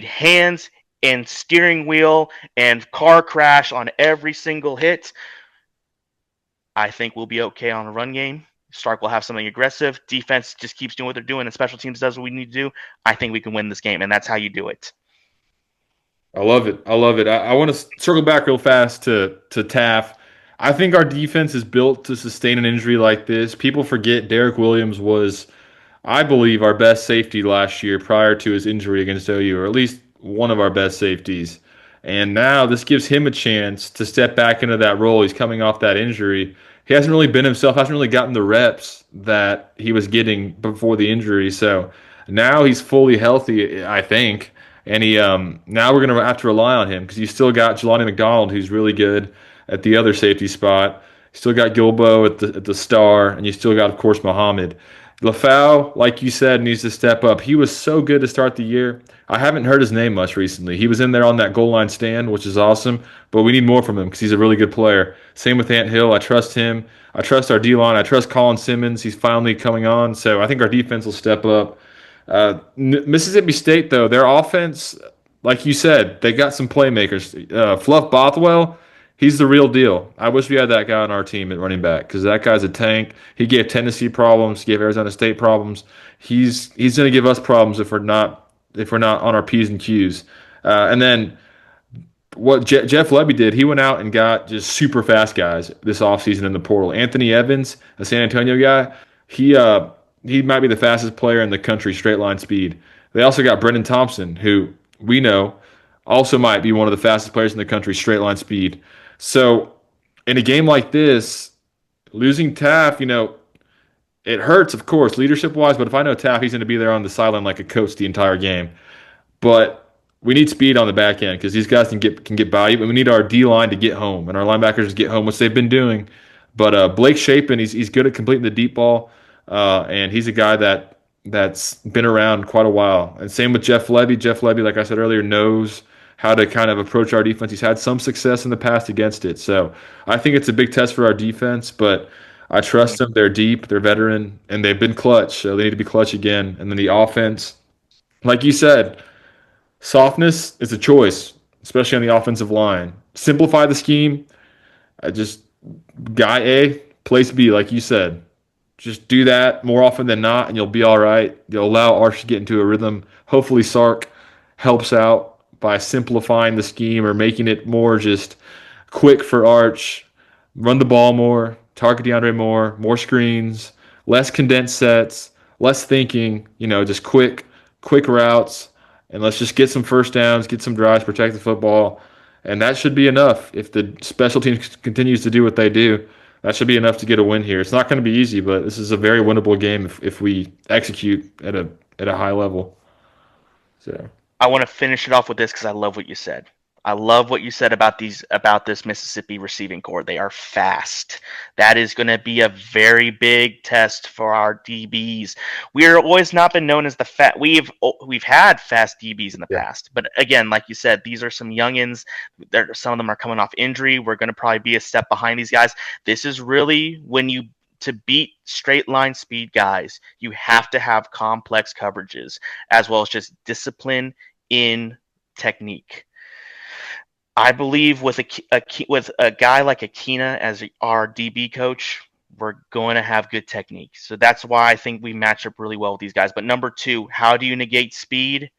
Speaker 2: hands and steering wheel and car crash on every single hit. I think we'll be okay on a run game. Stark will have something aggressive. Defense just keeps doing what they're doing, and special teams does what we need to do. I think we can win this game, and that's how you do it.
Speaker 1: I love it. I love it. I want to circle back real fast to Taff. I think our defense is built to sustain an injury like this. People forget Derek Williams was, I believe, our best safety last year prior to his injury against OU, or at least one of our best safeties. And now this gives him a chance to step back into that role. He's coming off that injury. He hasn't really been himself, hasn't really gotten the reps that he was getting before the injury. So now he's fully healthy, I think. And he now we're gonna have to rely on him because you still got Jelani McDonald, who's really good at the other safety spot. You still got Gilbo at the star, and you still got, of course, Muhammad. Lafau, like you said, needs to step up. He was so good to start the year. I haven't heard his name much recently. He was in there on that goal line stand, which is awesome, but we need more from him because he's a really good player. Same with Ant Hill. I trust him. I trust our D line. I trust Colin Simmons. He's finally coming on, so I think our defense will step up. Mississippi State, though, their offense, like you said, they got some playmakers. Fluff Bothwell, he's the real deal. I wish we had that guy on our team at running back because that guy's a tank. He gave Tennessee problems, he gave Arizona State problems. He's going to give us problems if we're not on our P's and Q's. And then what Jeff Lebby did, he went out and got just super fast guys this offseason in the portal. Anthony Evans, a San Antonio guy, he might be the fastest player in the country straight line speed. They also got Brendan Thompson, who we know also might be one of the fastest players in the country straight line speed. So in a game like this, losing Taff, it hurts, of course, leadership wise. But if I know Taff, he's going to be there on the sideline like a coach the entire game. But we need speed on the back end because these guys can get by you. But we need our D line to get home and our linebackers to get home, which they've been doing. But Blake Shapen, he's good at completing the deep ball, and he's a guy that's been around quite a while. And same with Jeff Lebby. Jeff Lebby, like I said earlier, knows how to kind of approach our defense. He's had some success in the past against it. So I think it's a big test for our defense, but I trust them. They're deep, they're veteran, and they've been clutch. So they need to be clutch again. And then the offense, like you said, softness is a choice, especially on the offensive line. Simplify the scheme. Just guy A, place B, like you said. Just do that more often than not, and you'll be all right. You'll allow Arch to get into a rhythm. Hopefully, Sark helps out by simplifying the scheme or making it more just quick for Arch. Run the ball more, target DeAndre more screens, less condensed sets, less thinking. Just quick routes, and let's just get some first downs, get some drives, protect the football, and that should be enough. If the special teams continues to do what they do, that should be enough to get a win here. It's not going to be easy, but this is a very winnable game if we execute at a high level. So
Speaker 2: I want to finish it off with this because I love what you said. I love what you said about this Mississippi receiving corps. They are fast. That is going to be a very big test for our DBs. We're always not been known as the fat. We've had fast DBs in the past, but again, like you said, these are some youngins. Some of them are coming off injury. We're going to probably be a step behind these guys. This is really when you to beat straight line speed guys, you have to have complex coverages as well as just discipline in technique. I believe with a guy like Akina as our DB coach, we're going to have good technique. So that's why I think we match up really well with these guys. But number two, how do you negate speed?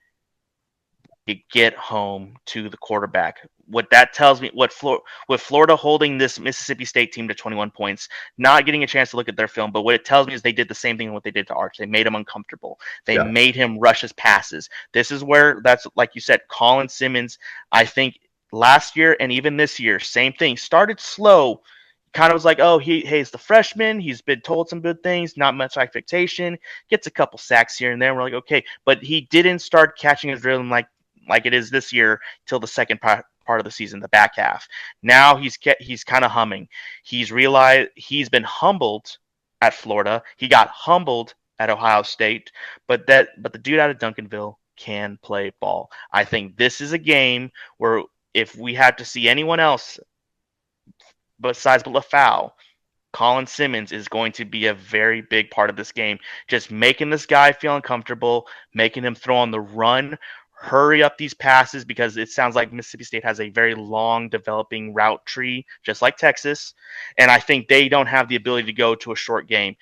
Speaker 2: You get home to the quarterback. What that tells me, with Florida holding this Mississippi State team to 21 points, not getting a chance to look at their film, but what it tells me is they did the same thing what they did to Arch. They made him uncomfortable. They
Speaker 1: Yeah.
Speaker 2: made him rush his passes. This is where that's like you said, Colin Simmons. I think last year and even this year, same thing. Started slow, kind of was like, oh, he's the freshman. He's been told some good things, not much expectation. Gets a couple sacks here and there. We're like, okay, but he didn't start catching his rhythm like it is this year till the second part of the season, the back half. Now he's kind of humming. He's realized he's been humbled at Florida. He got humbled at Ohio State, but the dude out of Duncanville can play ball. I think this is a game where if we had to see anyone else besides LaFau, Colin Simmons is going to be a very big part of this game. Just making this guy feel uncomfortable, making him throw on the run, hurry up these passes because it sounds like Mississippi State has a very long developing route tree, just like Texas. And I think they don't have the ability to go to a short game.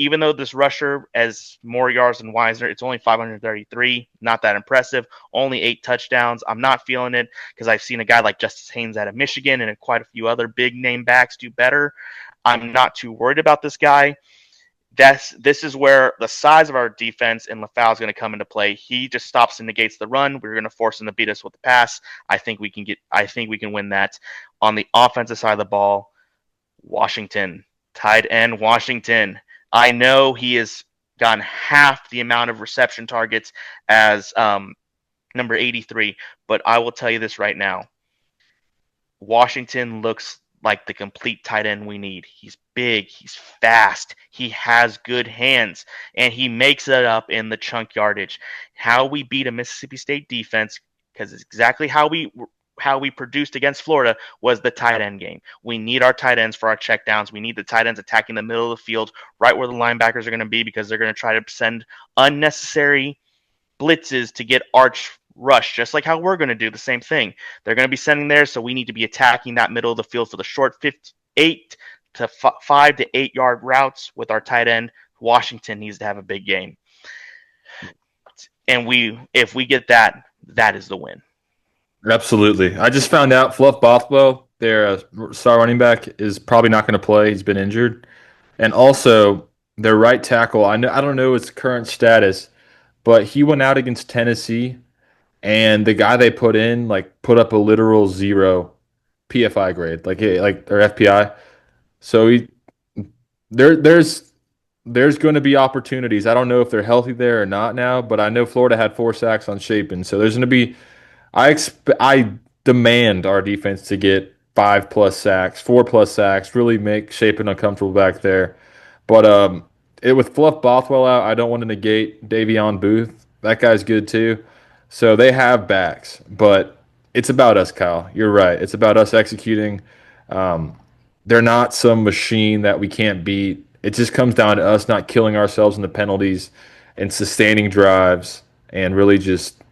Speaker 2: Even though this rusher has more yards than Wisner, it's only 533. Not that impressive. Only 8 touchdowns. I'm not feeling it because I've seen a guy like Justice Haynes out of Michigan and quite a few other big name backs do better. I'm not too worried about this guy. This is where the size of our defense and LaFau is going to come into play. He just stops and negates the run. We're going to force him to beat us with the pass. I think we can win that. On the offensive side of the ball, Washington, tight end Washington. I know he has gotten half the amount of reception targets as number 83, but I will tell you this right now. Washington looks like the complete tight end we need. He's big, he's fast, he has good hands, and he makes it up in the chunk yardage. How we beat a Mississippi State defense, because it's exactly how we produced against Florida, was the tight end game. We need our tight ends for our checkdowns. We need the tight ends attacking the middle of the field, right where the linebackers are going to be, because they're going to try to send unnecessary blitzes to get Arch rush, just like how we're going to do the same thing. They're going to be sending there, so we need to be attacking that middle of the field for the short 8 to 5 to 8 yard routes with our tight end. Washington needs to have a big game, and if we get that, that is the win.
Speaker 1: Absolutely. I just found out Fluff Bothwell, their star running back, is probably not going to play. He's been injured, and also their right tackle. I don't know his current status, but he went out against Tennessee. And the guy they put in, put up a literal 0 PFI grade, or FPI. So there's going to be opportunities. I don't know if they're healthy there or not now, but I know Florida had 4 sacks on Shapen. So there's going to be, I demand our defense to get 5+ sacks, 4+ sacks, really make Shapen uncomfortable back there. But with Fluff Bothwell out, I don't want to negate Davion Booth. That guy's good too. So they have backs, but it's about us, Kyle. You're right. It's about us executing. They're not some machine that we can't beat. It just comes down to us not killing ourselves in the penalties and sustaining drives and really just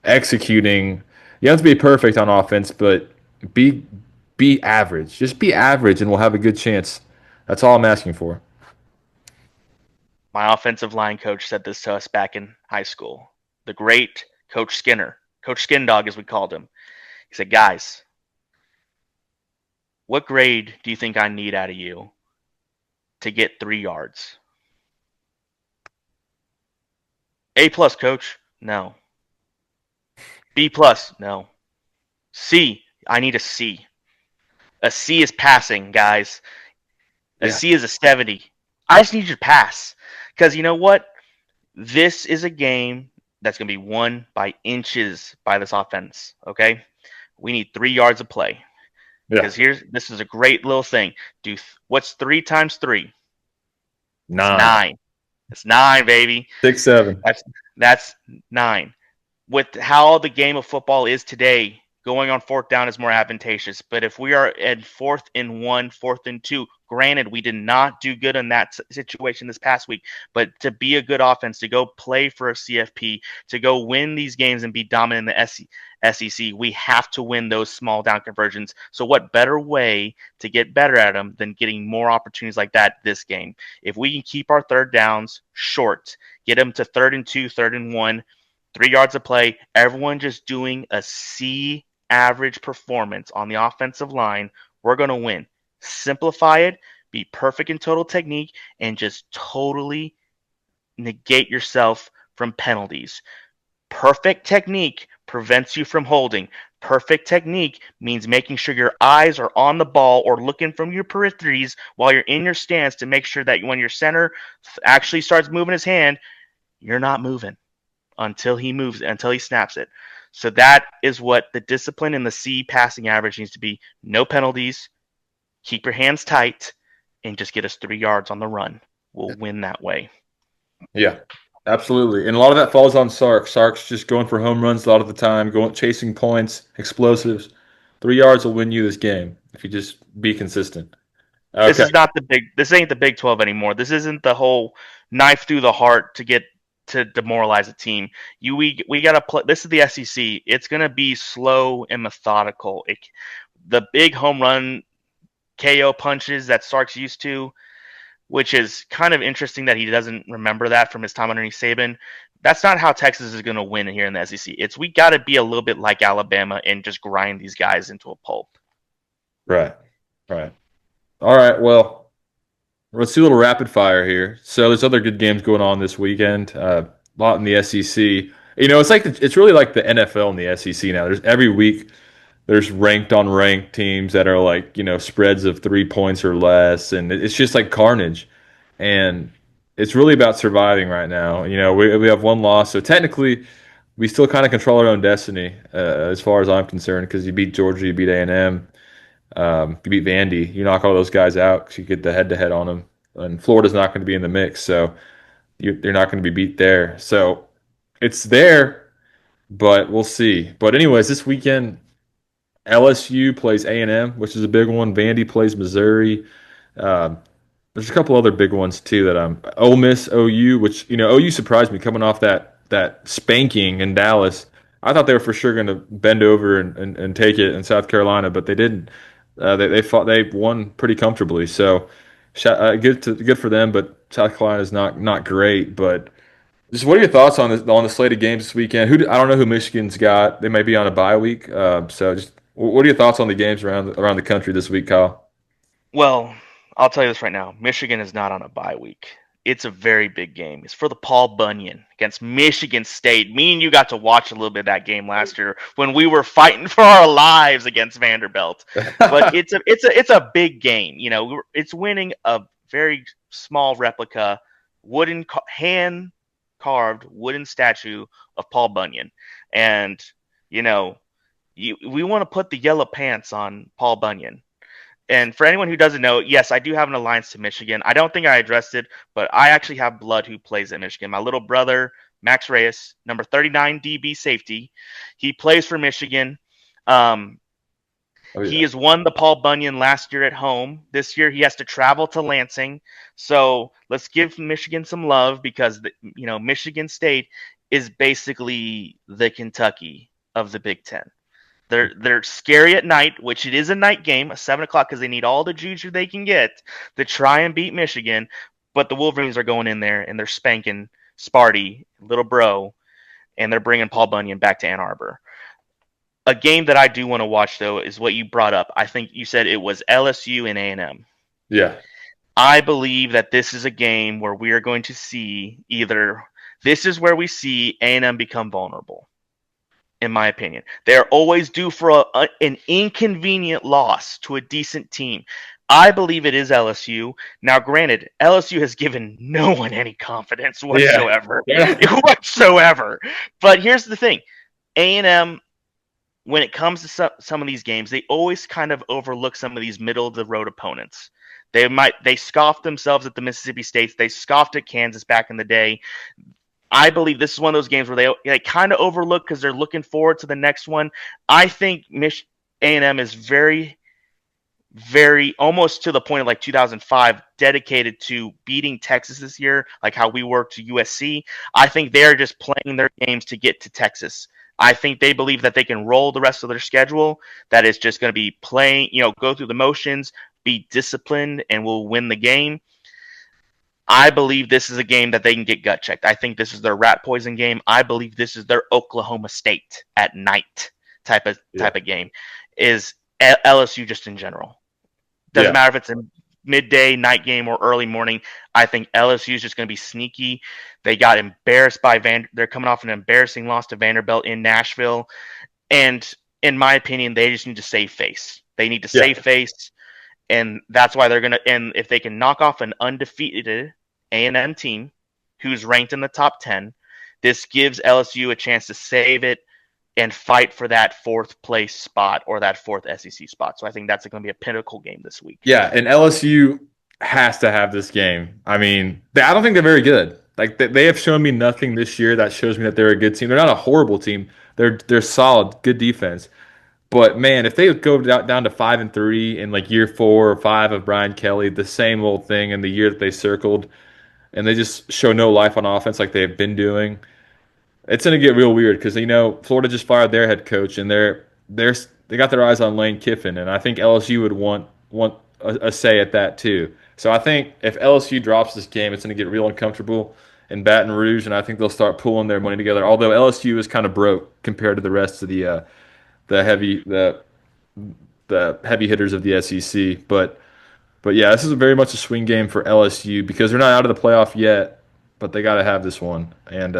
Speaker 1: executing. You have to be perfect on offense, but be average. Just be average, and we'll have a good chance. That's all I'm asking for.
Speaker 2: My offensive line coach said this to us back in high school. The great Coach Skinner, Coach Skin Dog, as we called him. He said, guys, what grade do you think I need out of you to get 3 yards? A+, coach? No. B+? No. C? I need a C. A C is passing, guys. A C is a 70. I just need you to pass. Because you know what? This is a game that's going to be won by inches by this offense, okay? We need 3 yards of play.
Speaker 1: Yeah.
Speaker 2: Because this is a great little thing. What's 3 times 3?
Speaker 1: 9.
Speaker 2: 9. It's 9, baby.
Speaker 1: 6, 7.
Speaker 2: That's 9. With how the game of football is today, going on fourth down is more advantageous. But if we are at 4th and 1, 4th and 2, granted, we did not do good in that situation this past week, but to be a good offense, to go play for a CFP, to go win these games and be dominant in the SEC, we have to win those small down conversions. So what better way to get better at them than getting more opportunities like that this game? If we can keep our third downs short, get them to 3rd and 2, 3rd and 1, 3 yards of play, everyone just doing a C average performance on the offensive line, we're going to win. Simplify it, be perfect in total technique, and just totally negate yourself from penalties. Perfect technique prevents you from holding. Perfect technique means making sure your eyes are on the ball or looking from your peripheries while you're in your stance to make sure that when your center actually starts moving his hand, you're not moving until he moves, until he snaps it. So that is what the discipline in the C passing average needs to be. No penalties, keep your hands tight, and just get us 3 yards on the run. We'll win that way.
Speaker 1: Yeah, absolutely. And a lot of that falls on Sark. Sark's just going for home runs a lot of the time, going chasing points, explosives. 3 yards will win you this game if you just be consistent.
Speaker 2: This
Speaker 1: Okay.
Speaker 2: is not the big. This ain't the Big 12 anymore. This isn't the whole knife through the heart to get to demoralize a team. We gotta play. This is the SEC. It's gonna be slow and methodical. The big home run KO punches that Sark's used to, which is kind of interesting that he doesn't remember that from his time underneath Saban. That's not how Texas is going to win here in the SEC. We got to be a little bit like Alabama and just grind these guys into a pulp.
Speaker 1: Right. Right. All right. Well, let's do a little rapid fire here. So there's other good games going on this weekend. A lot in the SEC. It's like it's really like the NFL in the SEC now. There's every week there's ranked on ranked teams that are like spreads of 3 points or less, and it's just like carnage. And it's really about surviving right now. We have one loss, so technically we still kind of control our own destiny as far as I'm concerned. Because you beat Georgia, you beat A&M, you beat Vandy, you knock all those guys out because you get the head-to-head on them. And Florida's not going to be in the mix, so they're not going to be beat there. So it's there, but we'll see. But anyways, this weekend LSU plays A&M, which is a big one. Vandy plays Missouri. Um, there's a couple other big ones too that I'm Ole Miss, OU, which OU surprised me coming off that spanking in Dallas. I thought they were for sure going to bend over and take it in South Carolina, but they didn't. They fought. They won pretty comfortably. So good for them. But South Carolina is not great. But just what are your thoughts on the slate of games this weekend? I don't know who Michigan's got. They may be on a bye week. So just what are your thoughts on the games around the country this week, Kyle?
Speaker 2: Well, I'll tell you this right now. Michigan is not on a bye week. It's a very big game. It's for the Paul Bunyan against Michigan State. Me and you got to watch a little bit of that game last year when we were fighting for our lives against Vanderbilt. But it's a big game. It's winning a very small replica hand carved wooden statue of Paul Bunyan, and we want to put the yellow pants on Paul Bunyan. And for anyone who doesn't know, yes, I do have an alliance to Michigan. I don't think I addressed it, but I actually have blood who plays at Michigan. My little brother, Max Reyes, number 39 DB safety. He plays for Michigan.
Speaker 1: Oh,
Speaker 2: He
Speaker 1: yeah.
Speaker 2: has won the Paul Bunyan last year at home. This year he has to travel to Lansing. So let's give Michigan some love because Michigan State is basically the Kentucky of the Big Ten. They're scary at night, which it is a night game, 7 o'clock, because they need all the juju they can get to try and beat Michigan. But the Wolverines are going in there and they're spanking Sparty, little bro, and they're bringing Paul Bunyan back to Ann Arbor. A game that I do want to watch, though, is what you brought up. I think you said it was LSU and A&M.
Speaker 1: Yeah.
Speaker 2: I believe that this is a game where we are going to see this is where we see A&M become vulnerable. In my opinion, they're always due for an inconvenient loss to a decent team. I believe it is LSU. Now, granted, LSU has given no one any confidence whatsoever.
Speaker 1: Yeah.
Speaker 2: Whatsoever. But here's the thing. A&M, when it comes to some of these games, they always kind of overlook some of these middle-of-the-road opponents. They scoffed themselves at the Mississippi States. They scoffed at Kansas back in the day. I believe this is one of those games where they kind of overlook because they're looking forward to the next one. I think A&M is very, very almost to the point of like 2005 dedicated to beating Texas this year, like how we were to USC. I think they're just playing their games to get to Texas. I think they believe that they can roll the rest of their schedule, that is just going to be playing, go through the motions, be disciplined, and will win the game. I believe this is a game that they can get gut checked. I think this is their rat poison game. I believe this is their Oklahoma State at night
Speaker 1: Yeah.
Speaker 2: type of game. Is LSU just in general? Doesn't
Speaker 1: Yeah.
Speaker 2: matter if it's a midday, night game, or early morning. I think LSU is just going to be sneaky. They got embarrassed by They're coming off an embarrassing loss to Vanderbilt in Nashville, and in my opinion, they just need to save face. They need to
Speaker 1: Yeah.
Speaker 2: save face, and that's why they're gonna. And if they can knock off an undefeated A&M team who's ranked in the top 10, this gives LSU a chance to save it and fight for that fourth place spot or that fourth SEC spot. So I think that's going to be a pinnacle game this week.
Speaker 1: Yeah, and LSU has to have this game. I mean, I don't think they're very good. Like they have shown me nothing this year that shows me that they're a good team. They're not a horrible team. They're solid, good defense. But man, if they go down to 5-3 in like year 4 or 5 of Brian Kelly, the same old thing in the year that they circled, and they just show no life on offense like they've been doing, it's gonna get real weird because Florida just fired their head coach and they got their eyes on Lane Kiffin, and I think LSU would want a say at that too. So I think if LSU drops this game, it's gonna get real uncomfortable in Baton Rouge, and I think they'll start pulling their money together. Although LSU is kind of broke compared to the rest of the heavy the heavy hitters of the SEC, but yeah, this is very much a swing game for LSU because they're not out of the playoff yet, but they got to have this one, and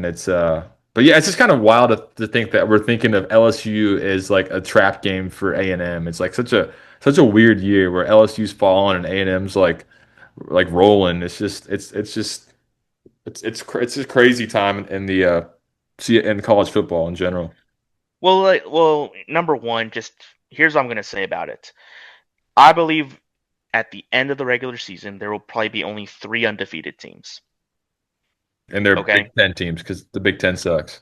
Speaker 1: it's but yeah, it's just kind of wild to think that we're thinking of LSU as like a trap game for A&M. It's like such a weird year where LSU's falling and A&M's like rolling. It's just crazy time in the in college football in general.
Speaker 2: Well, number one, just here's what I'm going to say about it. I believe at the end of the regular season, there will probably be only 3 undefeated teams.
Speaker 1: And they're Big
Speaker 2: Okay.
Speaker 1: Ten teams because the Big Ten sucks.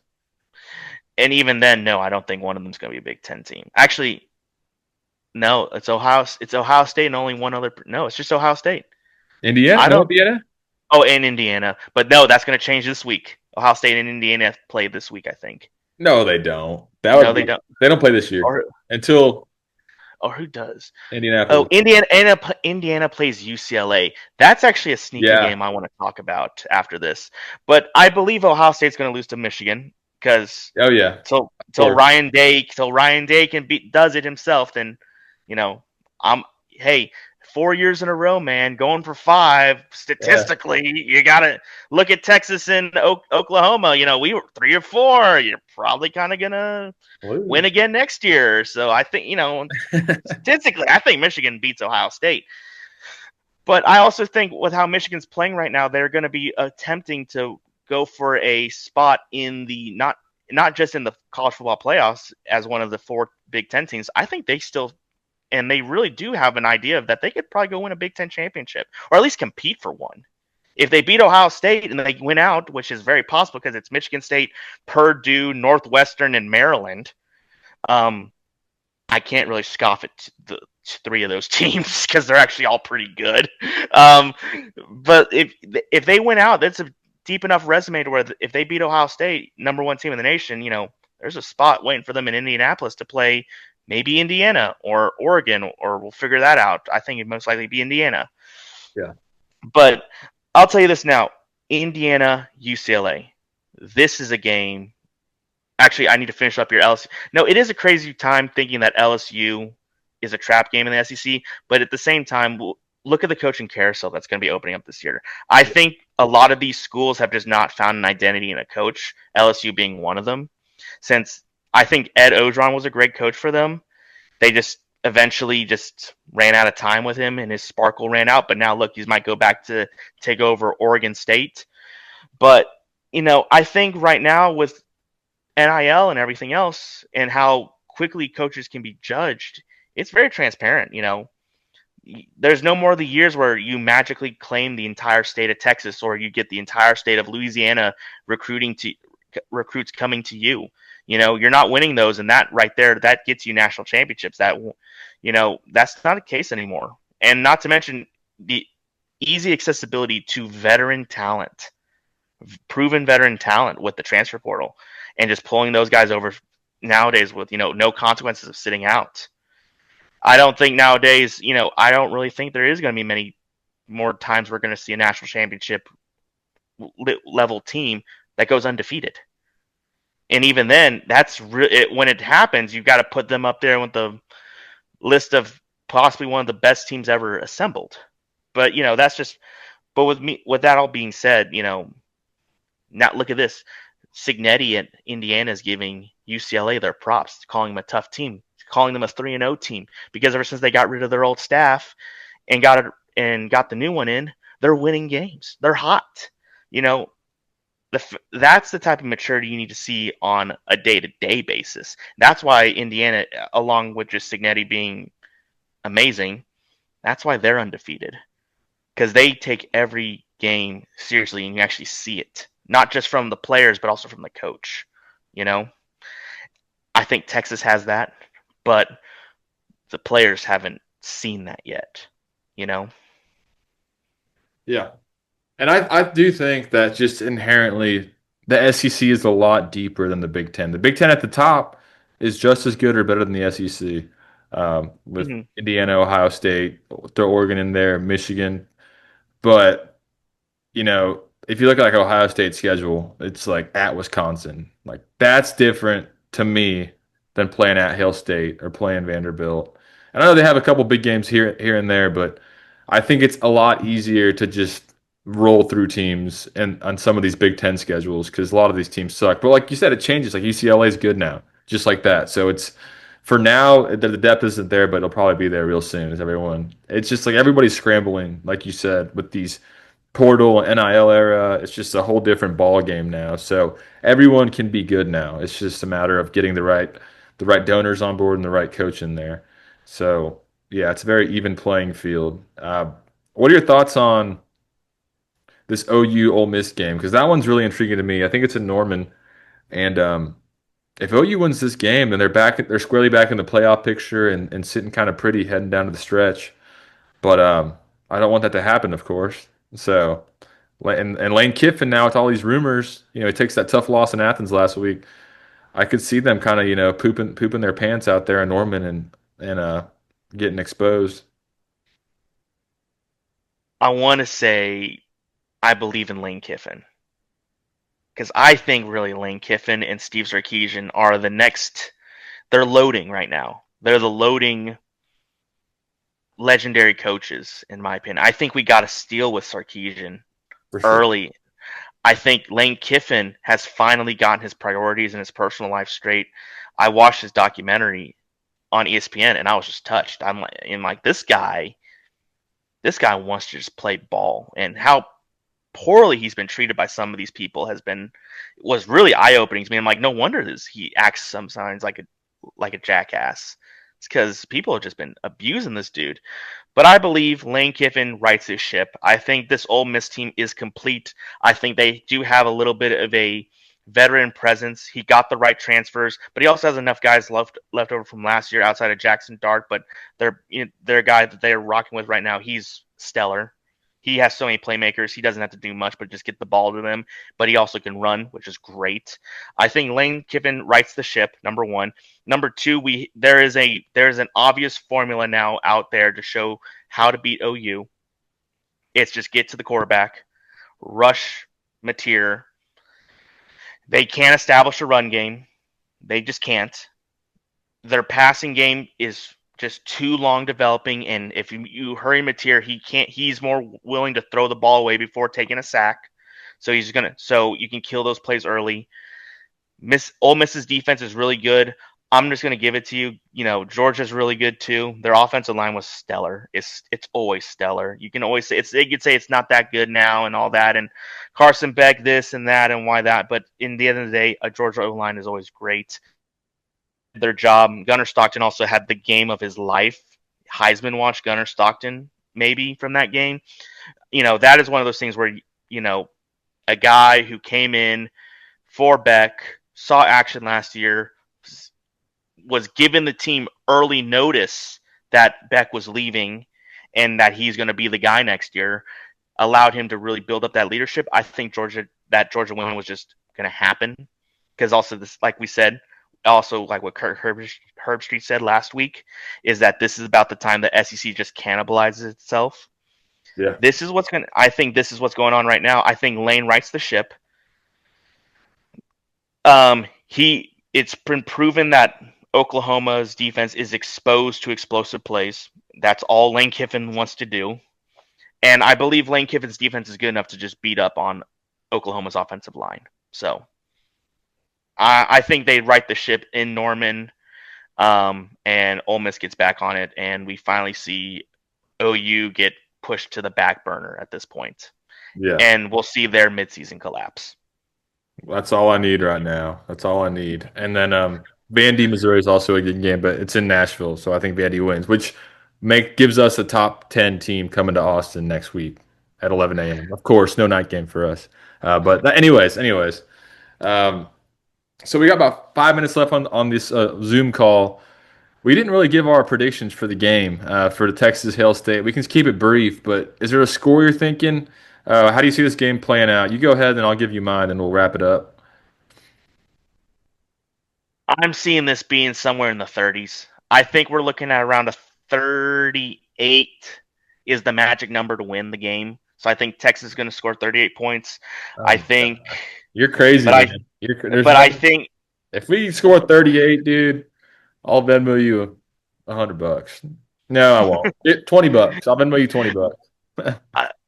Speaker 2: And even then, no, I don't think one of them is going to be a Big Ten team. Actually, no, it's Ohio. It's Ohio State and only one other. No, it's just Ohio State.
Speaker 1: Indiana?
Speaker 2: I
Speaker 1: No
Speaker 2: don't.
Speaker 1: Indiana?
Speaker 2: Oh, and Indiana, but no, that's going to change this week. Ohio State and Indiana play this week, I think.
Speaker 1: No, they don't. That
Speaker 2: No,
Speaker 1: would
Speaker 2: they
Speaker 1: be
Speaker 2: don't.
Speaker 1: they don't play this year
Speaker 2: Or
Speaker 1: until
Speaker 2: who does? Oh,
Speaker 1: Indianapolis.
Speaker 2: Indiana plays UCLA. That's actually a sneaky
Speaker 1: Yeah.
Speaker 2: game I want to talk about after this. But I believe Ohio State's going to lose to Michigan because
Speaker 1: Oh yeah. Of
Speaker 2: till
Speaker 1: course.
Speaker 2: Ryan Day does it himself, then you know I'm hey 4 years in a row, man, going for 5.
Speaker 1: Yeah.
Speaker 2: Statistically, you gotta look at Texas and Oklahoma. We were 3 or 4. You're probably kind of gonna win
Speaker 1: Lose.
Speaker 2: again next year. So I think statistically, I think Michigan beats Ohio State. But I also think with how Michigan's playing right now, they're going to be attempting to go for a spot in the not just in the college football playoffs as one of the 4 Big Ten teams. I think they really do have an idea of that they could probably go win a Big Ten championship or at least compete for one. If they beat Ohio State and they win out, which is very possible because it's Michigan State, Purdue, Northwestern, and Maryland, I can't really scoff at the 3 of those teams because they're actually all pretty good. But if they win out, that's a deep enough resume to where if they beat Ohio State, #1 team in the nation, there's a spot waiting for them in Indianapolis to play maybe Indiana or Oregon, or we'll figure that out. I think it'd most likely be Indiana.
Speaker 1: Yeah.
Speaker 2: But I'll tell you this now, Indiana, UCLA. This is a game. Actually, I need to finish up your LSU. No, it is a crazy time thinking that LSU is a trap game in the SEC, but at the same time, look at the coaching carousel that's going to be opening up this year. I think a lot of these schools have just not found an identity in a coach, LSU being one of them, since I think Ed Odron was a great coach for them. They just eventually just ran out of time with him and his sparkle ran out, but now look, he might go back to take over Oregon State. But, I think right now with NIL and everything else and how quickly coaches can be judged, it's very transparent. There's no more of the years where you magically claim the entire state of Texas or you get the entire state of Louisiana recruiting to recruits coming to you. You're not winning those, and that right there, that gets you national championships. That's not the case anymore. And not to mention the easy accessibility to veteran talent, proven veteran talent with the transfer portal, and just pulling those guys over nowadays with no consequences of sitting out. I don't think nowadays, I don't really think there is going to be many more times we're going to see a national championship level team that goes undefeated. And even then, when it happens, you've got to put them up there with the list of possibly one of the best teams ever assembled. But that's just. But with that all being said, now look at this. Signetti at Indiana is giving UCLA their props, calling them a tough team, calling them a 3-0 team, because ever since they got rid of their old staff and got the new one in, they're winning games. They're hot. That's the type of maturity you need to see on a day-to-day basis. That's why Indiana, along with just Signetti being amazing, that's why they're undefeated, because they take every game seriously and you actually see it, not just from the players but also from the coach. I think Texas has that, but the players haven't seen that yet.
Speaker 1: Yeah. And I do think that just inherently the SEC is a lot deeper than the Big Ten. The Big Ten at the top is just as good or better than the SEC, with
Speaker 2: Mm-hmm.
Speaker 1: Indiana, Ohio State, throw Oregon in there, Michigan. But if you look at like Ohio State's schedule, it's like at Wisconsin. Like that's different to me than playing at Hail State or playing Vanderbilt. And I know they have a couple big games here and there, but I think it's a lot easier to just roll through teams and on some of these Big Ten schedules because a lot of these teams suck. But like you said, it changes. Like UCLA is good now, just like that. So it's for now the depth isn't there, but it'll probably be there real soon. As everyone, it's just like everybody's scrambling, like you said, with these portal NIL era. It's just a whole different ball game now. So everyone can be good now. It's just a matter of getting the right donors on board and the right coach in there. So yeah, it's a very even playing field. What are your thoughts on this OU Ole Miss game? Because that one's really intriguing to me. I think it's in Norman, and if OU wins this game, then they're squarely back in the playoff picture and sitting kind of pretty heading down to the stretch. But I don't want that to happen, of course. So. And Lane Kiffin now with all these rumors, he takes that tough loss in Athens last week. I could see them kind of, pooping their pants out there in Norman and getting exposed.
Speaker 2: I want to say I believe in Lane Kiffin, because I think really Lane Kiffin and Steve Sarkisian are the next. They're loading right now. They're the loading legendary coaches, in my opinion. I think we got to steal with Sarkisian
Speaker 1: For sure.
Speaker 2: early. I think Lane Kiffin has finally gotten his priorities and his personal life straight. I watched his documentary on ESPN and I was just touched. I'm like, this guy wants to just play ball, and how poorly he's been treated by some of these people was really eye opening to me. I'm like, no wonder he acts sometimes like a jackass. It's because people have just been abusing this dude. But I believe Lane Kiffin rights his ship. I think this Ole Miss team is complete. I think they do have a little bit of a veteran presence. He got the right transfers, but he also has enough guys left over from last year outside of Jackson Dart. But their guy that they're rocking with right now, he's stellar. He has so many playmakers. He doesn't have to do much, but just get the ball to them. But he also can run, which is great. I think Lane Kiffin rights the ship. Number one. Number two, there is an obvious formula now out there to show how to beat OU. It's just get to the quarterback, rush Mateer. They can't establish a run game. They just can't. Their passing game is just too long developing, and if you hurry Mateer, he's more willing to throw the ball away before taking a sack. So you can kill those plays early. Ole Miss's defense is really good. I'm just going to give it to you. Georgia's really good too. Their offensive line was stellar. It's always stellar. You can always say they could say it's not that good now and all that, and Carson Beck this and that and why that. But in the end of the day, a Georgia O line is always great. Their job. Gunnar Stockton also had the game of his life. Heisman watch Gunnar Stockton maybe from that game. That is one of those things where a guy who came in for Beck, saw action last year, was given the team early notice that Beck was leaving and that he's going to be the guy next year, allowed him to really build up that leadership. I think that Georgia win was just going to happen because also this, like we said, also like what Herbstreit said last week, is that this is about the time the SEC just cannibalizes itself.
Speaker 1: Yeah.
Speaker 2: I think this is what's going on right now. I think Lane rights the ship. It's been proven that Oklahoma's defense is exposed to explosive plays. That's all Lane Kiffin wants to do. And I believe Lane Kiffin's defense is good enough to just beat up on Oklahoma's offensive line. So I think they right the ship in Norman, and Ole Miss gets back on it, and we finally see OU get pushed to the back burner at this point.
Speaker 1: Yeah.
Speaker 2: And we'll see their midseason collapse.
Speaker 1: That's all I need right now. That's all I need. And then Vandy, Missouri is also a good game, but it's in Nashville, so I think Vandy wins, which gives us a top 10 team coming to Austin next week at 11 a.m. Of course, no night game for us. Anyways. So we got about 5 minutes left on this Zoom call. We didn't really give our predictions for the game for the Texas Hail State. We can keep it brief, but is there a score you're thinking? How do you see this game playing out? You go ahead, and I'll give you mine, and we'll wrap it up.
Speaker 2: I'm seeing this being somewhere in the 30s. I think we're looking at around a 38 is the magic number to win the game. So I think Texas is going to score 38 points. I think
Speaker 1: You're crazy,
Speaker 2: but
Speaker 1: man.
Speaker 2: I think
Speaker 1: If we score 38, dude, I'll Venmo you $100. No, I won't. $20. I'll Venmo you $20.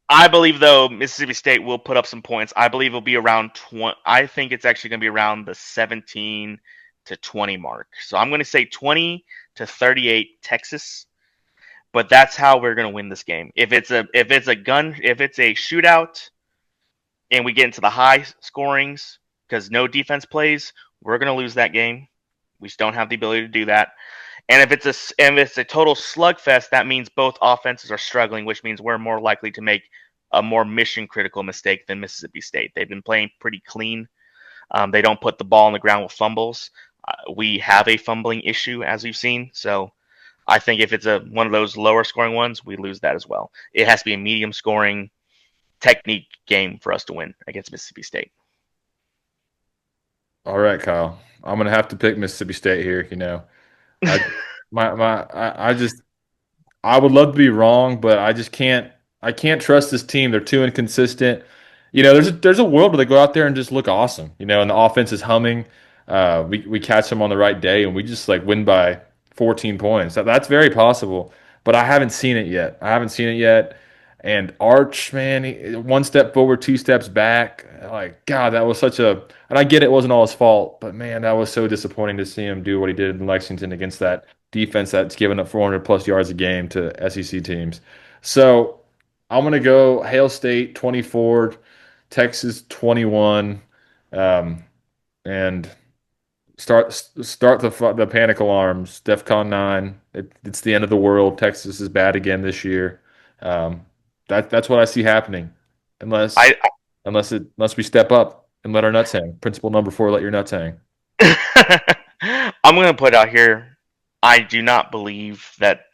Speaker 2: I believe though Mississippi State will put up some points. I believe it'll be around 20. I think it's actually going to be around the 17 to 20 mark. So I'm going to say 20 to 38 Texas. But that's how we're going to win this game. If it's a shootout and we get into the high scorings because no defense plays, we're going to lose that game. We just don't have the ability to do that. And if it's a total slugfest, that means both offenses are struggling, which means we're more likely to make a more mission critical mistake than Mississippi State. They've been playing pretty clean. They don't put the ball on the ground with fumbles. We have a fumbling issue, as we've seen. So I think if it's one of those lower scoring ones, we lose that as well. It has to be a medium scoring technique game for us to win against Mississippi State.
Speaker 1: All right, Kyle. I'm gonna have to pick Mississippi State here. I I would love to be wrong, but I just can't. I can't trust this team. They're too inconsistent. There's a world where they go out there and just look awesome. And the offense is humming. We catch them on the right day, and we just like win by 14 points. That's very possible, but I haven't seen it yet. And Arch, man, one step forward, two steps back. Like, God, that was and I get it wasn't all his fault, but man, that was so disappointing to see him do what he did in Lexington against that defense that's given up 400 plus yards a game to SEC teams. So I'm going to go Hail State 24, Texas 21, and start the panic alarms. DEFCON 9. It's the end of the world. Texas is bad again this year. That's what I see happening, unless
Speaker 2: I
Speaker 1: unless we step up and let our nuts hang. Principle number 4: let your nuts hang.
Speaker 2: I'm going to put out here, I do not believe that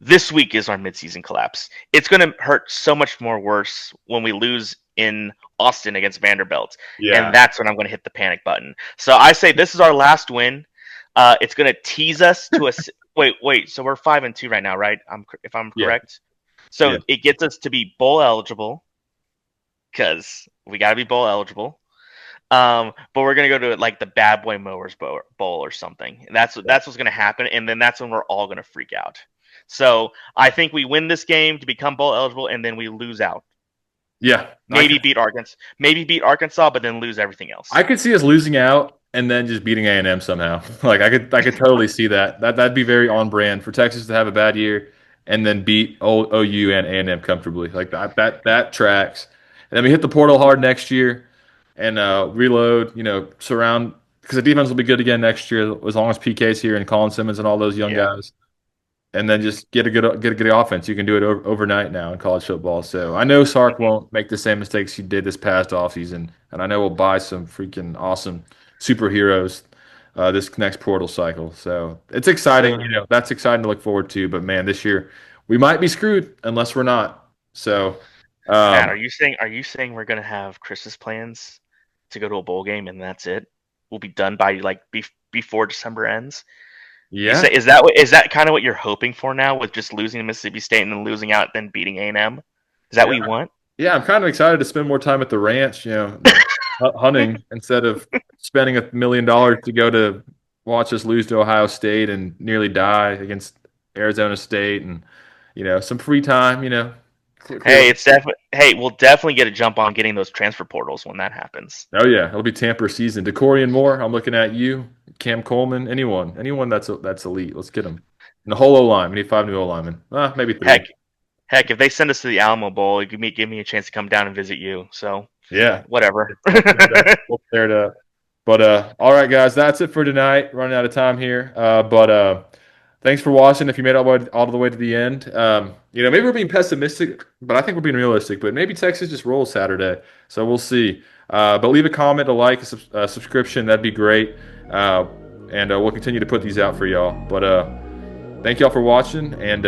Speaker 2: this week is our midseason collapse. It's going to hurt so much more worse when we lose in Austin against Vanderbilt.
Speaker 1: Yeah.
Speaker 2: And that's when I'm going to hit the panic button. So I say this is our last win. It's going to tease us to a wait. So we're 5-2 right now, right? If I'm correct. So it gets us to be bowl eligible because we got to be bowl eligible. But we're gonna go to like the Bad Boy Mowers Bowl or something. And that's what's gonna happen, and then that's when we're all gonna freak out. So I think we win this game to become bowl eligible, and then we lose out.
Speaker 1: Yeah,
Speaker 2: maybe beat Arkansas, but then lose everything else.
Speaker 1: I could see us losing out and then just beating A&M somehow. Like I could totally see that. That'd be very on brand for Texas to have a bad year and then beat OU and A&M comfortably. Like that tracks. And then we hit the portal hard next year. And reload, surround, because the defense will be good again next year as long as PK's here and Colin Simmons and all those young guys. and then just get a good offense. You can do it overnight now in college football. So I know Sark won't make the same mistakes he did this past offseason, and I know we'll buy some freaking awesome superheroes this next portal cycle. So it's exciting.
Speaker 2: So,
Speaker 1: That's exciting to look forward to. But man, this year we might be screwed unless we're not. So
Speaker 2: Matt,
Speaker 1: um,
Speaker 2: are you saying we're gonna have Christmas plans to go to a bowl game and that's it? We'll be done by like before December ends. You
Speaker 1: yeah,
Speaker 2: say is that kind of what you're hoping for now with just losing to Mississippi State and then losing out, then beating A&M? Is that
Speaker 1: yeah,
Speaker 2: what you want?
Speaker 1: yeah. I'm kind of excited to spend more time at the ranch. Hunting instead of spending $1 million to go to watch us lose to Ohio State and nearly die against Arizona State, and some free time. Clear.
Speaker 2: Hey, it's definitely. Hey, we'll definitely get a jump on getting those transfer portals when that happens.
Speaker 1: Oh yeah, it'll be Tampa season. DeCorian Moore, I'm looking at you. Cam Coleman, anyone that's elite. Let's get them. And the whole O line. We need 5 new O linemen. Maybe 3.
Speaker 2: Heck, heck, if they send us to the Alamo Bowl, give me a chance to come down and visit you. So
Speaker 1: Yeah,
Speaker 2: whatever.
Speaker 1: we'll there to. But all right, guys, that's it for tonight. Running out of time here. But thanks for watching. If you made it all the way to the end, maybe we're being pessimistic, but I think we're being realistic. But maybe Texas just rolls Saturday, so we'll see. But leave a comment, a like, a subscription. That'd be great. And we'll continue to put these out for y'all. But thank y'all for watching, and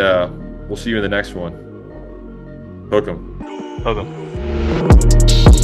Speaker 1: we'll see you in the next one. Hook 'em.
Speaker 2: Welcome.